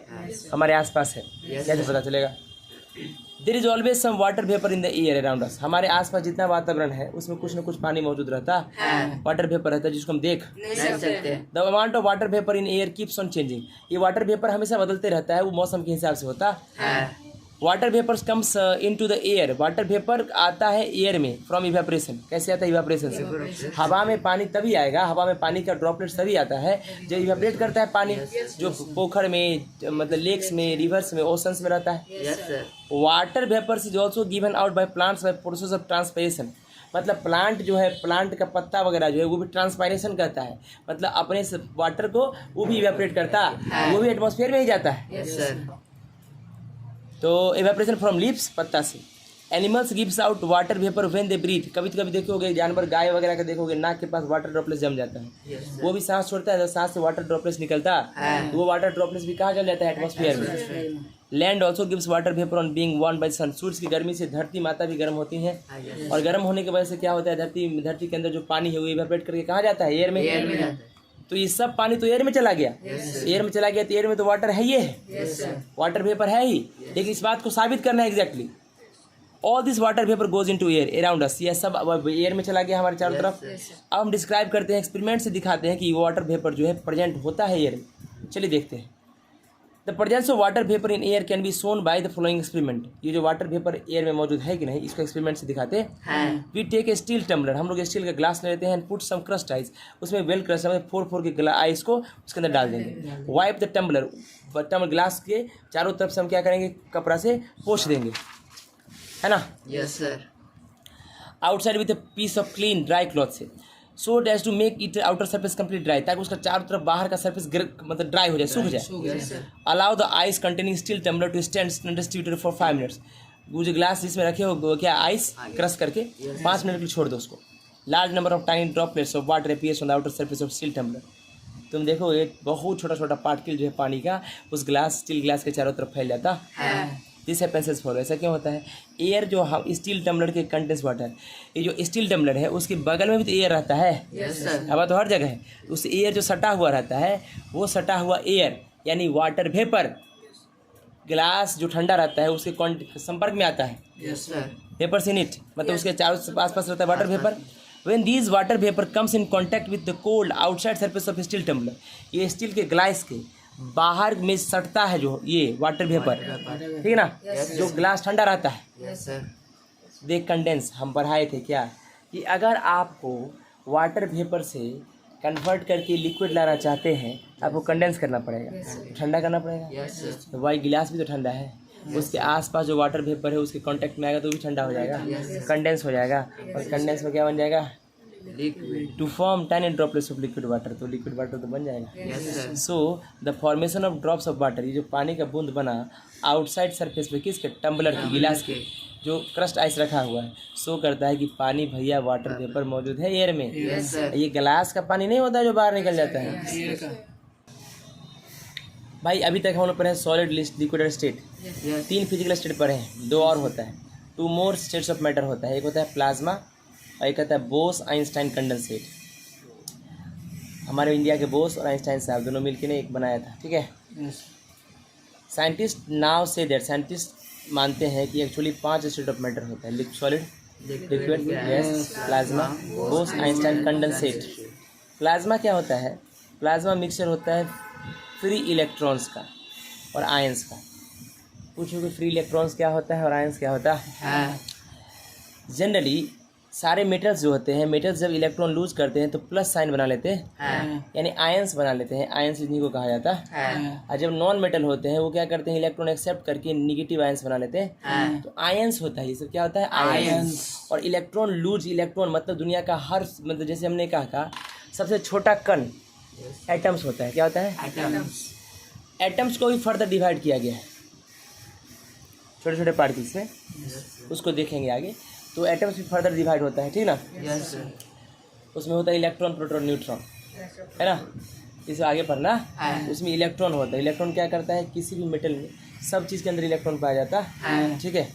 हमारे आसपास है, कैसे पता चलेगा। There is always some water vapour in the air around us, हमारे आसपास जितना वातावरण है उसमें कुछ न कुछ पानी मौजूद रहता है, वाटर वेपर रहता है जिसको हम देख नहीं सकते। The amount of water vapour in air keeps on changing, ये वाटर वेपर हमेशा बदलते रहता है, वो मौसम के हिसाब से होता है। Water vapour comes into the air, water vapour आता है एयर में फ्रॉम इवेपोरेशन, कैसे आता है, इवेपोरेशन से। हवा में पानी तभी आएगा, हवा में पानी का ड्रॉपलेट तभी आता है जब इवेपोरेट करता है पानी, जो पोखर में, मतलब लेक्स में, रिवर्स में, ओशंस में रहता है। Yes sir. Water vapour is also given out by plants by process of transpiration, मतलब प्लांट जो है, प्लांट का पत्ता वगैरह जो है वो भी ट्रांसपायरेशन करता है, मतलब अपने वाटर को वो भी इवेपोरेट करता है, वो भी एटमॉस्फेयर में ही जाता है। Yes sir. तो इवेपोरेशन फ्रॉम लीव्स, पत्ता से। Animals gives out water vapour when they breathe, कभी कभी देखोगे जानवर, गाय वगैरह का देखोगे नाक के पास वाटर ड्रॉपलेट्स जम जाता है, वो भी सांस छोड़ता है, तो सांस से वाटर ड्रॉपलेट्स निकलता है, वो वाटर ड्रॉपलेट्स भी कहाँ चल जाता है, एटमॉस्फेयर में। Land also gives water vapour on being warmed by sun, सूरज की गर्मी से धरती माता भी गर्म होती है, और गर्म होने की वजह से क्या होता है, धरती के अंदर जो पानी है वो इवेपोरेट करके कहाँ जाता है, एयर में। तो ये सब पानी तो एयर में चला गया, एयर में चला गया, तो एयर में तो वाटर है, ये है, वाटर वेपर है ही, लेकिन इस बात को साबित करना है exactly. All this water vapour goes into air around अस, ये सब एयर में चला गया हमारे चारों तरफ। अब हम डिस्क्राइब करते हैं, एक्सपेरिमेंट से दिखाते हैं कि वाटर वेपर जो है प्रेजेंट होता है एयर में। चलिए देखते हैं। The presence of water vapour in air can be shown by the following experiment, ये जो वाटर वेपर एयर में मौजूद है कि नहीं, इसको एक्सपेरिमेंट से दिखाते हैं। We take a steel tumbler, हम लोग स्टील का ग्लास लेते हैं, पुट सम क्रस्ट आइस, उसमें वेल क्रस्ट हमें 4 के आइस को उसके अंदर डाल देंगे। वाइप द टम्बलर, ग्लास के चारों तरफ से हम क्या करेंगे, कपड़ा से पोंछ देंगे, है ना। Yes sir. Outside with a piece of clean dry cloth से, so dash to make it outer surface complete dry, ताकि उसका चारों तरफ बाहर का सरफेस मतलब ड्राई हो जाए, सूख जाए। Allow the ice containing steel tumbler to stand distributed for 5 minutes, वो जो ग्लास जिसमें रखे हो क्या आइस क्रश करके 5 मिनट के लिए छोड़ दो उसको। Large number of tiny droplets of water appears on the outer surface of steel tumbler, तुम देखो एक बहुत छोटा छोटा पार्टिकल जो है पानी का उस स्टील ग्लास के चारों तरफ फैल जाता है। दिस हैपेंस एज फॉलो, ऐसा क्यों होता है, एयर जो स्टील टम्बलर के कंटेंस वाटर, ये जो स्टील टम्बलर है उसके बगल में भी तो एयर रहता है, हवा तो हर जगह है, उस एयर जो सटा हुआ रहता है, वो सटा हुआ एयर यानी वाटर वेपर, ग्लास जो ठंडा रहता है उसके संपर्क में आता है, वेपर्स इन इट, मतलब उसके चारों आसपास रहता है water vapour. When these water vapor comes in contact with the cold outside surface of steel tumbler, ये स्टील के ग्लास के बाहर में सटता है जो ये वाटर वेपर, ठीक है ना, जो ग्लास ठंडा रहता है, दे कंडेंस। हम पढ़ाए थे क्या कि अगर आपको वाटर वेपर से कन्वर्ट करके लिक्विड लाना चाहते हैं आपको कंडेंस करना पड़ेगा, ठंडा करना पड़ेगा। तो वही गिलास भी तो ठंडा है, उसके आसपास जो वाटर वेपर है उसके कांटेक्ट में आएगा तो भी ठंडा हो जाएगा, कंडेंस हो जाएगा, और कंडेंस में क्या बन जाएगा, liquid. To form tiny droplets of liquid water, तो लिक्विड वाटर तो बन जाएगा। So the formation of drops of water, ये जो पानी का बूंद बना आउटसाइड सरफेस पे, किसके, टम्बलर के, गिलास के जो क्रस्ट आइस रखा हुआ है, शो करता है कि पानी भैया वाटर वेपर मौजूद है एयर में। ये गिलास का पानी नहीं होता जो बाहर निकल जाता है। भाई अभी तक हम लोग पढ़े सॉलिड, लिक्विड और स्टेट, 3 फिजिकल स्टेट पढ़े हैं, 2 और होता है, 2 मोर स्टेट्स ऑफ मैटर होता है, एक होता है प्लाज्मा और एक होता है बोस आइंस्टाइन कंडेंसेट। हमारे इंडिया के बोस और आइंस्टाइन साहब दोनों मिलकर ने एक बनाया था, ठीक है। Scientist now say that, scientist मानते हैं कि एक्चुअली 5 स्टेट ऑफ मैटर होता है, solid, liquid, gas, plasma, Bose, Einstein, condensate. Plasma क्या होता है? प्लाज्मा मिक्सचर होता है फ्री इलेक्ट्रॉन्स का और आयंस का। पूछो कि फ्री इलेक्ट्रॉन्स क्या होता है और आयंस क्या होता है? जनरली सारे मेटल्स जो होते हैं, मेटल्स जब इलेक्ट्रॉन लूज करते हैं तो प्लस साइन बना लेते हैं, यानी आयंस बना लेते हैं। आयंस इन्हीं को कहा जाता है। और जब नॉन मेटल होते हैं वो क्या करते हैं? इलेक्ट्रॉन एक्सेप्ट करके निगेटिव आयंस बना लेते हैं। तो आयंस होता है, ये सब क्या होता है? आयंस। और इलेक्ट्रॉन लूज, इलेक्ट्रॉन मतलब दुनिया का हर, मतलब जैसे हमने कहा सबसे छोटा कण एटम्स होता है। क्या होता है? एटम्स को भी फर्दर डिवाइड किया गया है छोटे छोटे पार्टिकल्स में, उसको देखेंगे आगे। तो एटम्स भी फर्दर डिवाइड होता है, ठीक ना? उसमें होता है इलेक्ट्रॉन, प्रोटॉन, न्यूट्रॉन, है ना? इसे आगे पढ़ना। उसमें इलेक्ट्रॉन होता है। इलेक्ट्रॉन क्या करता है? किसी भी मेटल में सब चीज़ के अंदर इलेक्ट्रॉन पाया जाता है, ठीक है।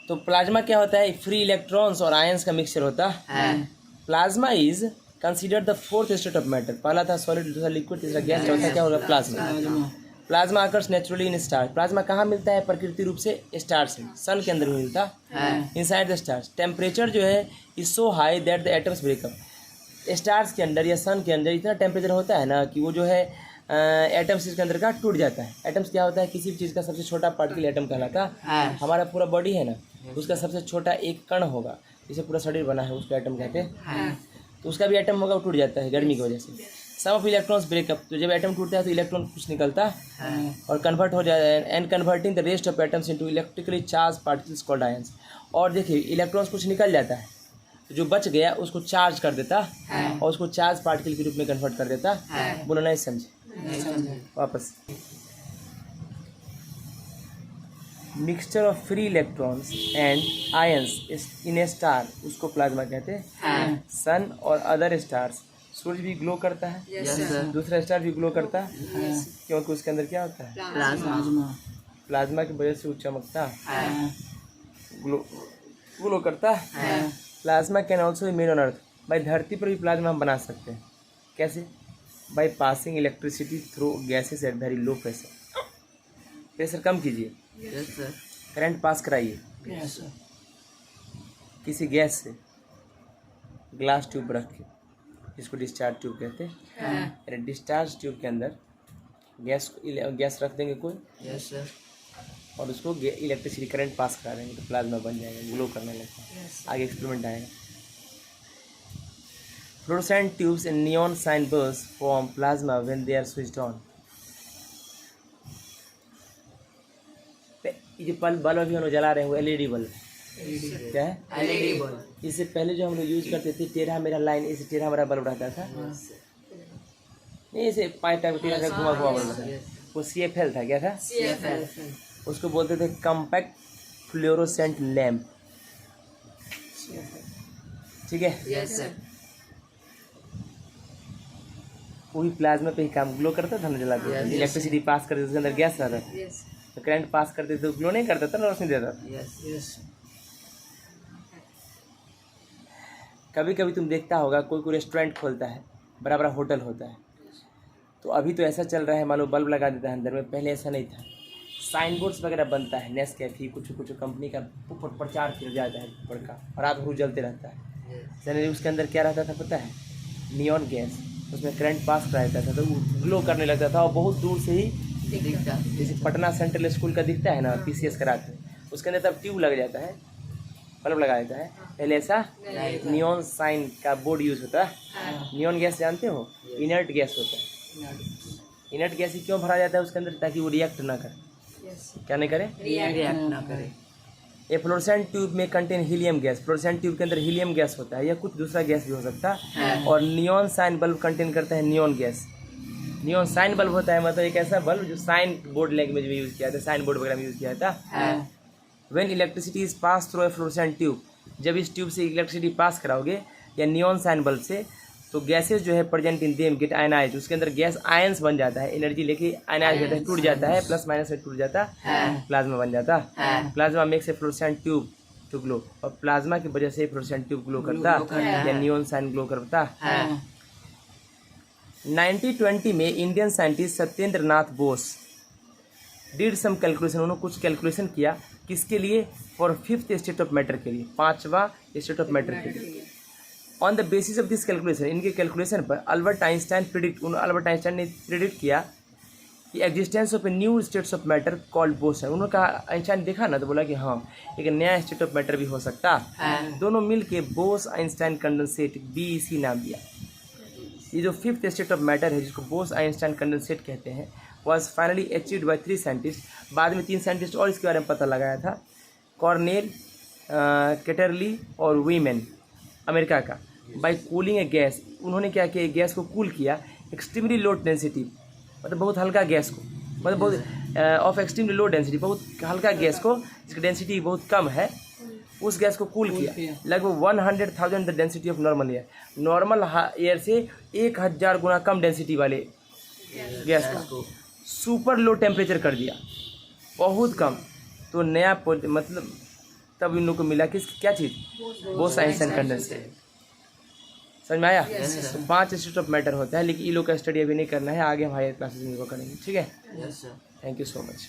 तो प्लाज्मा क्या होता है? फ्री इलेक्ट्रॉन्स और आयंस का मिक्सचर होता है। Plasma is considered the 4th state of matter. पहला था सॉलिड, दूसरा लिक्विड, तीसरा गैस, चौथा क्या होगा? Plasma. Plasma occurs naturally in stars. Plasma कहाँ मिलता है? प्रकृति रूप से स्टार्स में, सन के अंदर भी मिलता है, इनसाइड द स्टार्स। टेम्परेचर जो है is so high that the atoms breakup. Stars के अंदर या सन के अंदर इतना टेम्परेचर होता है ना कि वो जो है एटम्स इसके अंदर का टूट जाता है। एटम्स क्या होता है? किसी भी चीज़ का सबसे छोटा पार्टिकल एटम कहलाता है। हमारा पूरा बॉडी है ना, उसका सबसे छोटा एक कण होगा, जिसे पूरा शरीर बना है, उसको एटम कहते हैं। तो उसका भी एटम होगा, वो टूट जाता है गर्मी की वजह से। सम ऑफ इलेक्ट्रॉन्स ब्रेकअप। तो जब एटम टूटता है तो इलेक्ट्रॉन कुछ निकलता है और कन्वर्ट हो जाता है, and converting the rest of atoms into electrically charge particles called ions. और देखिए इलेक्ट्रॉन्स कुछ निकल जाता है, तो जो बच गया उसको चार्ज कर देता और उसको चार्ज पार्टिकल के रूप में कन्वर्ट कर देता। बोलो नहीं समझे? वापस। Mixture of free electrons and ions in A star, उसको प्लाज्मा कहते हैं। सन और अदर स्टार्स, सूरज भी ग्लो करता है, दूसरा स्टार भी ग्लो करता है, क्योंकि उसके अंदर क्या होता है? प्लाज्मा की वजह से वो चमकता है, ग्लो करता है। Plasma can also be made on earth. भाई धरती पर भी प्लाज्मा हम बना सकते हैं। कैसे? By passing electricity through gases at very low pressure. Pressure कम कीजिए, करंट पास कराइए किसी गैस से, ग्लास ट्यूब रख के, जिसको डिस्चार्ज ट्यूब कहते हैं। डिस्चार्ज ट्यूब के अंदर गैस रख देंगे कोई, और उसको इलेक्ट्रिसिटी करंट पास करा देंगे तो प्लाज्मा बन जाएगा, ग्लो करने लगता है। आगे एक्सपेरिमेंट आएगा। Fluorescent tubes and neon sign bulbs form plasma when they are switched on. ये जो बल्ब अभी हम लोग जला रहे हैं वो एलईडी बल्ब क्या है? LED bulb. इससे पहले जो हम लोग यूज करते थे टेढ़ा मेरा लाइन, इसे टेढ़ा मेरा बल्ब रहता था, नहीं इसे पाइप टाइप टेढ़ा घुमा घुमा बल्ब रहता था, वो CFL था। क्या था? CFL। उसको बोलते थे कॉम्पैक्ट फ्लोरोसेंट लैम्प, ठीक है? Yes sir. वही प्लाज्मा पे ही काम, ग्लो करता था ना, जलाते थे, इलेक्ट्रिसिटी पास करते थे, उसके अंदर गैस रहता था, तो करंट पास करते थे तो ग्लो नहीं करता था ना, रोशनी देता था। कभी कभी तुम देखता होगा कोई कोई रेस्टोरेंट खोलता है, बड़ा बड़ा होटल होता है, तो अभी तो ऐसा चल रहा है, मान लो बल्ब लगा देता है अंदर में, पहले ऐसा नहीं था। साइन बोर्ड्स वगैरह बनता है, नेस्कैफे कुछ कुछ कंपनी का प्रचार किया जाता है बड़का, और रात भर जलते रहता है। जनरली उसके अंदर क्या रहता था पता है? नियॉन गैस, उसमें करंट पास करा देता था तो वो ग्लो करने लगता था, और बहुत दूर से ही दिखता, जैसे पटना सेंट्रल स्कूल का दिखता है ना, PCS कराते, उसके अंदर तब ट्यूब लग जाता है, बल्ब लगा देता है। पहले ऐसा नियॉन साइन का बोर्ड यूज होता है। नियॉन गैस जानते हो? इनर्ट गैस होता है। इनर्ट गैस ही क्यों भरा जाता है उसके अंदर? ताकि वो रिएक्ट ना करे। क्या नहीं करे? रिएक्ट ना करे। ए फ्लोरोसेंट ट्यूब में contain helium gas. Fluorescent tube के अंदर हीलियम गैस होता है या कुछ दूसरा गैस भी हो सकता है। और नियॉन साइन बल्ब कंटेन करता है neon gas. Neon sign bulb होता है मतलब एक ऐसा बल्ब जो साइन बोर्ड लैंग्वेज में यूज किया था, साइन बोर्ड वगैरह में यूज किया था। When electricity is pass through a fluorescent tube, जब इस ट्यूब से इलेक्ट्रिसिटी पास कराओगे या नियॉन साइन बल्ब से, तो गैसेस जो है present in them get ionise, उसके अंदर गैस आयंस बन जाता है, एनर्जी लेके आयनाइज होता है, टूट जाता है, प्लस माइनस से टूट जाता है, प्लाज्मा बन जाता है। Plasma makes a fluorescent tube to glow, और प्लाज्मा की वजह से फ्लोरोसेंट ट्यूब ग्लो करता है या नियॉन साइन ग्लो करता है। 1920 में Indian scientist Satyendra Nath Bose did some calculation, उन्होंने कुछ कैलकुलेशन किया किसके लिए, for fifth state of matter के लिए, 5वां स्टेट ऑफ मैटर के लिए। On the basis of this calculation, इनके कैलकुलेशन पर अल्बर्ट आइंस्टाइन ने प्रिडिक्ट किया कि existence of a new states of matter called boson. उन्होंने कहा, आइंस्टाइन देखा ना तो बोला कि हाँ एक नया स्टेट ऑफ मैटर भी हो सकता है। दोनों मिल के बोस आइंस्टाइन कंडेंसेट BEC नाम दिया। ये जो फिफ्थ स्टेट ऑफ मैटर है जिसको बोस आइंस्टाइन कंडेंसेट कहते हैं, was finally achieved by 3 scientist. बाद में 3 साइंटिस्ट और इसके बारे में पता लगाया था, कॉर्नेल, कैटरली और वीमेन, अमेरिका का। बाई कूलिंग ए गैस, उन्होंने क्या किया, गैस को कूल किया एक्सट्रीमली लो डेंसिटी, मतलब बहुत हल्का गैस को, मतलब बहुत ऑफ एक्सट्रीमली लो डेंसिटी, बहुत हल्का गैस को जिसकी डेंसिटी बहुत कम है, उस गैस को कूल किया लगभग 100,000 the density of normal air. Normal air से 1000 गुना कम डेंसिटी वाले गैस को सुपर लो टेम्परेचर कर दिया, बहुत कम। तो नया मतलब तब इन लोग को मिला कि क्या चीज़, बोस आइंस्टाइन कंडेंसेट। समझ में आया? तो 5 स्टेट ऑफ मैटर होता है, लेकिन ये लोग का स्टडी अभी नहीं करना है, आगे हमारे क्लासेस में इनको करेंगे। ठीक है, थैंक यू सो मच।